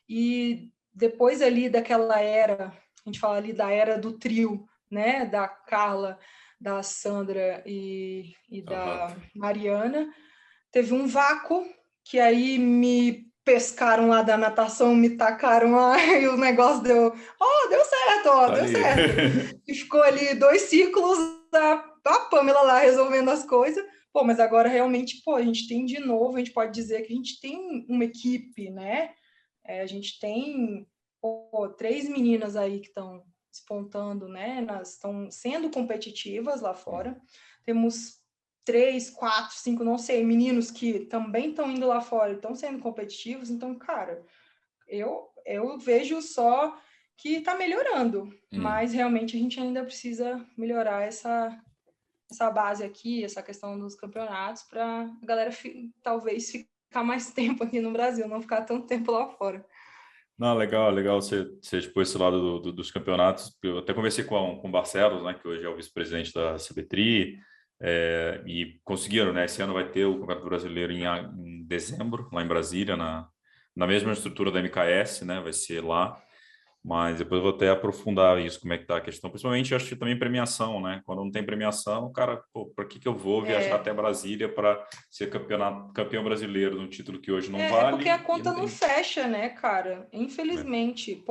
e depois ali daquela era, a gente fala ali da era do trio, né, da Carla, da Sandra e da Mariana, teve um vácuo que aí me pescaram lá da natação, me tacaram lá e o negócio deu certo, Tá deu ali. certo. E ficou ali 2 ciclos, a Pamela lá resolvendo as coisas. Pô, mas agora realmente, a gente tem de novo, a gente pode dizer que a gente tem uma equipe, né? A gente tem 3 meninas aí que estão despontando, né? Estão sendo competitivas lá fora. Temos 3, 4, 5, não sei, meninos que também estão indo lá fora e estão sendo competitivos. Então, cara, eu vejo só que está melhorando, mas realmente a gente ainda precisa melhorar essa base aqui, essa questão dos campeonatos, para a galera talvez ficar mais tempo aqui no Brasil, não ficar tanto tempo lá fora. Não, legal você expôs esse lado dos campeonatos. Eu até conversei com o Barcelos, né, que hoje é o vice-presidente da CBTRI, e conseguiram, né? Esse ano vai ter o Campeonato Brasileiro em dezembro, lá em Brasília, na mesma estrutura da MKS, né? Vai ser lá. Mas depois eu vou até aprofundar isso, como é que está a questão. Principalmente, eu acho que também premiação, né? Quando não tem premiação, cara, para que eu vou viajar até Brasília para ser campeão brasileiro num título que hoje não vale? Porque a conta não fecha, né, cara? Infelizmente.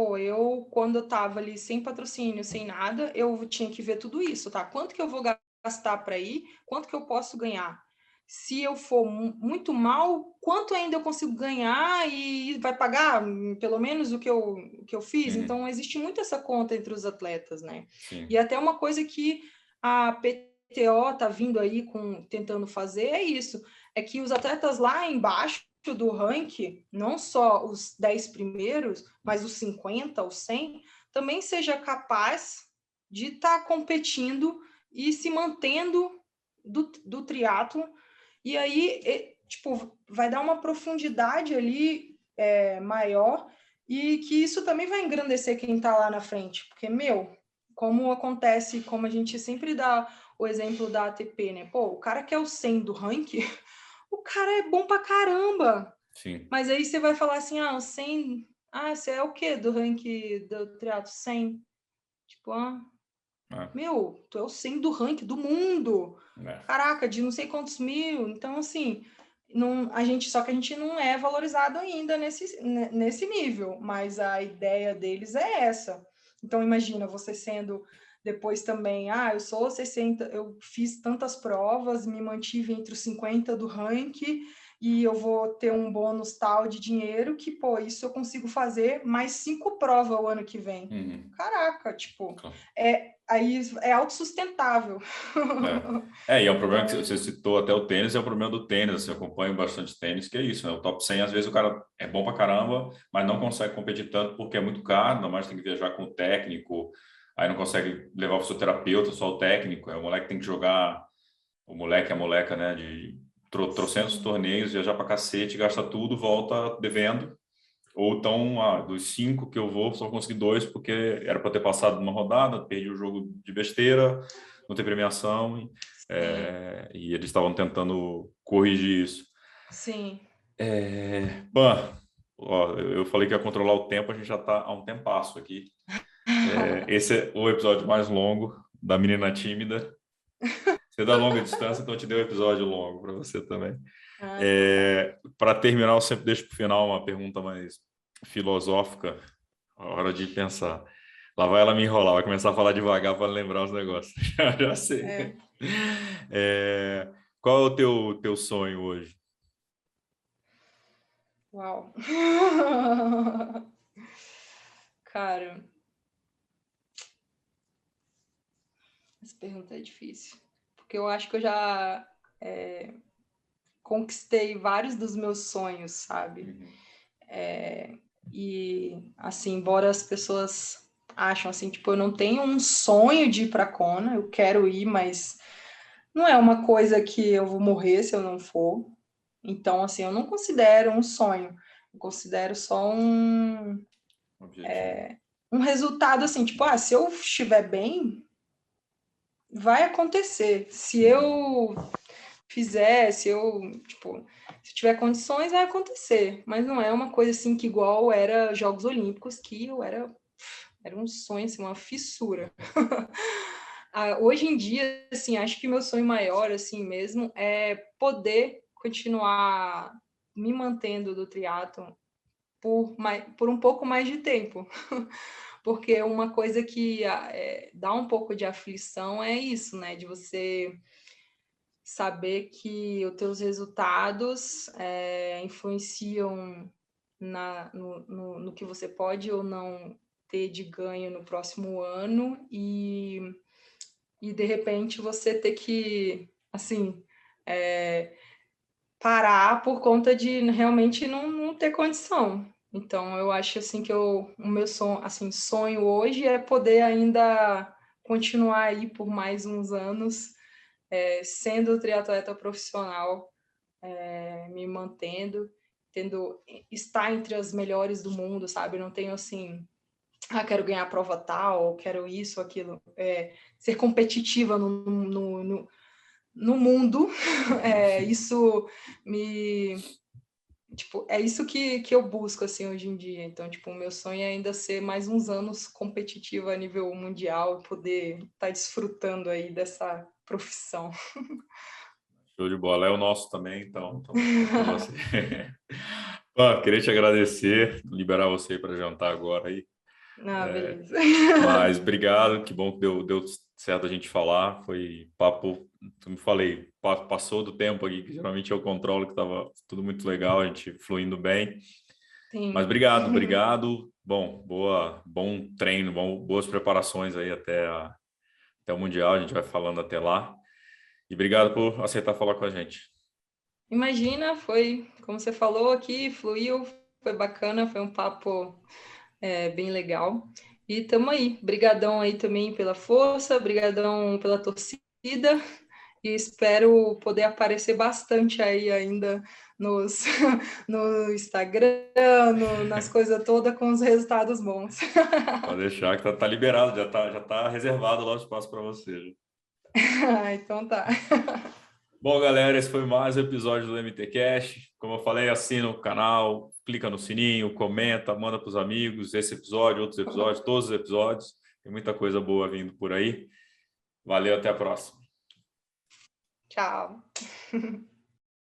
Quando eu tava ali sem patrocínio, sem nada, eu tinha que ver tudo isso, tá? Quanto que eu vou gastar para ir? Quanto que eu posso ganhar? Se eu for muito mal, quanto ainda eu consigo ganhar e vai pagar pelo menos o que eu fiz? Então, existe muito essa conta entre os atletas, né? Sim. E até uma coisa que a PTO tá vindo aí tentando fazer é isso, é que os atletas lá embaixo do ranking, não só os 10 primeiros, mas os 50, os 100, também seja capaz de estar competindo e se mantendo do triatlo. E aí, vai dar uma profundidade ali maior, e que isso também vai engrandecer quem está lá na frente. Porque, como acontece, como a gente sempre dá o exemplo da ATP, né? O cara que é o 100 do ranking, o cara é bom pra caramba. Sim. Mas aí você vai falar assim, o 100... você é o quê do ranking do triatlo? 100? Tu é o 100 do ranking do mundo. Caraca, de não sei quantos mil. Então, assim, só que a gente não é valorizado ainda nesse nível, mas a ideia deles é essa. Então, imagina você sendo depois também, eu sou 60, eu fiz tantas provas, me mantive entre os 50 do ranking, e eu vou ter um bônus tal de dinheiro que, pô, isso eu consigo fazer mais 5 provas o ano que vem. Caraca, tipo, aí é autossustentável. E é um problema que você citou até o tênis, é o problema do tênis, assim, eu acompanho bastante tênis, que é isso, né? O top 100, às vezes o cara é bom pra caramba, mas não consegue competir tanto porque é muito caro, ainda mais tem que viajar com o técnico, aí não consegue levar o fisioterapeuta, só o técnico, o moleque tem que jogar, o moleque, a moleca, né, de trocentos torneios, viajar pra cacete, gasta tudo, volta devendo, ou então, dos 5 que eu vou, só consegui 2 porque era para ter passado numa rodada, perdi o jogo de besteira, não tem premiação, e eles estavam tentando corrigir isso. Sim. Eu falei que ia controlar o tempo, a gente já está há um tempasso aqui. Esse é o episódio mais longo da Menina Tímida. Você é da longa distância, então eu te dei um episódio longo para você também. Para terminar, eu sempre deixo para o final uma pergunta mais filosófica, a hora de pensar. Lá vai ela me enrolar, vai começar a falar devagar para lembrar os negócios. Já sei. Qual é o teu sonho hoje? Uau! Cara, essa pergunta é difícil, porque eu acho que eu já conquistei vários dos meus sonhos, sabe? E, assim, embora as pessoas acham, assim, tipo, eu não tenho um sonho de ir pra Kona, eu quero ir, mas não é uma coisa que eu vou morrer se eu não for. Então, assim, eu não considero um sonho, eu considero só um resultado, assim, tipo, se eu estiver bem, vai acontecer. Se eu fizer, se eu tiver condições, vai acontecer. Mas não é uma coisa assim que igual era Jogos Olímpicos, que eu era um sonho, assim, uma fissura. Hoje em dia, assim, acho que meu sonho maior, assim mesmo, é poder continuar me mantendo do triatlon por um pouco mais de tempo. Porque uma coisa que dá um pouco de aflição é isso, né? De você saber que os teus resultados influenciam no que você pode ou não ter de ganho no próximo ano e de repente você ter que, assim, parar por conta de realmente não ter condição. Então, eu acho assim que o meu sonho hoje é poder ainda continuar aí por mais uns anos, sendo triatleta profissional, me mantendo, estar entre as melhores do mundo, sabe? Eu não tenho assim, quero ganhar a prova tal, quero isso, aquilo. Ser competitiva no mundo, isso me... Tipo, é isso que eu busco, assim, hoje em dia. Então, tipo, o meu sonho é ainda ser mais uns anos competitiva a nível mundial, poder estar desfrutando aí dessa profissão. Show de bola. É o nosso também, então com você. Queria te agradecer, liberar você para jantar agora aí. Beleza. Mas obrigado, que bom que deu certo a gente falar. Foi papo, como falei, passou do tempo aqui, que geralmente eu controlo, que estava tudo muito legal, a gente fluindo bem. Sim. Mas obrigado. Bom, bom treino, boas preparações aí até o Mundial, a gente vai falando até lá. E obrigado por aceitar falar com a gente. Imagina, foi, como você falou aqui, fluiu, foi bacana, foi um papo bem legal. E tamo aí. Brigadão aí também pela força, brigadão pela torcida. E espero poder aparecer bastante aí ainda no Instagram, nas coisas todas com os resultados bons. Pode deixar que tá liberado, já tá reservado lá o espaço para você. Então tá. Bom, galera, esse foi mais um episódio do MTCast. Como eu falei, assina o canal, clica no sininho, comenta, manda para os amigos esse episódio, outros episódios, todos os episódios. Tem muita coisa boa vindo por aí. Valeu, até a próxima. Tchau.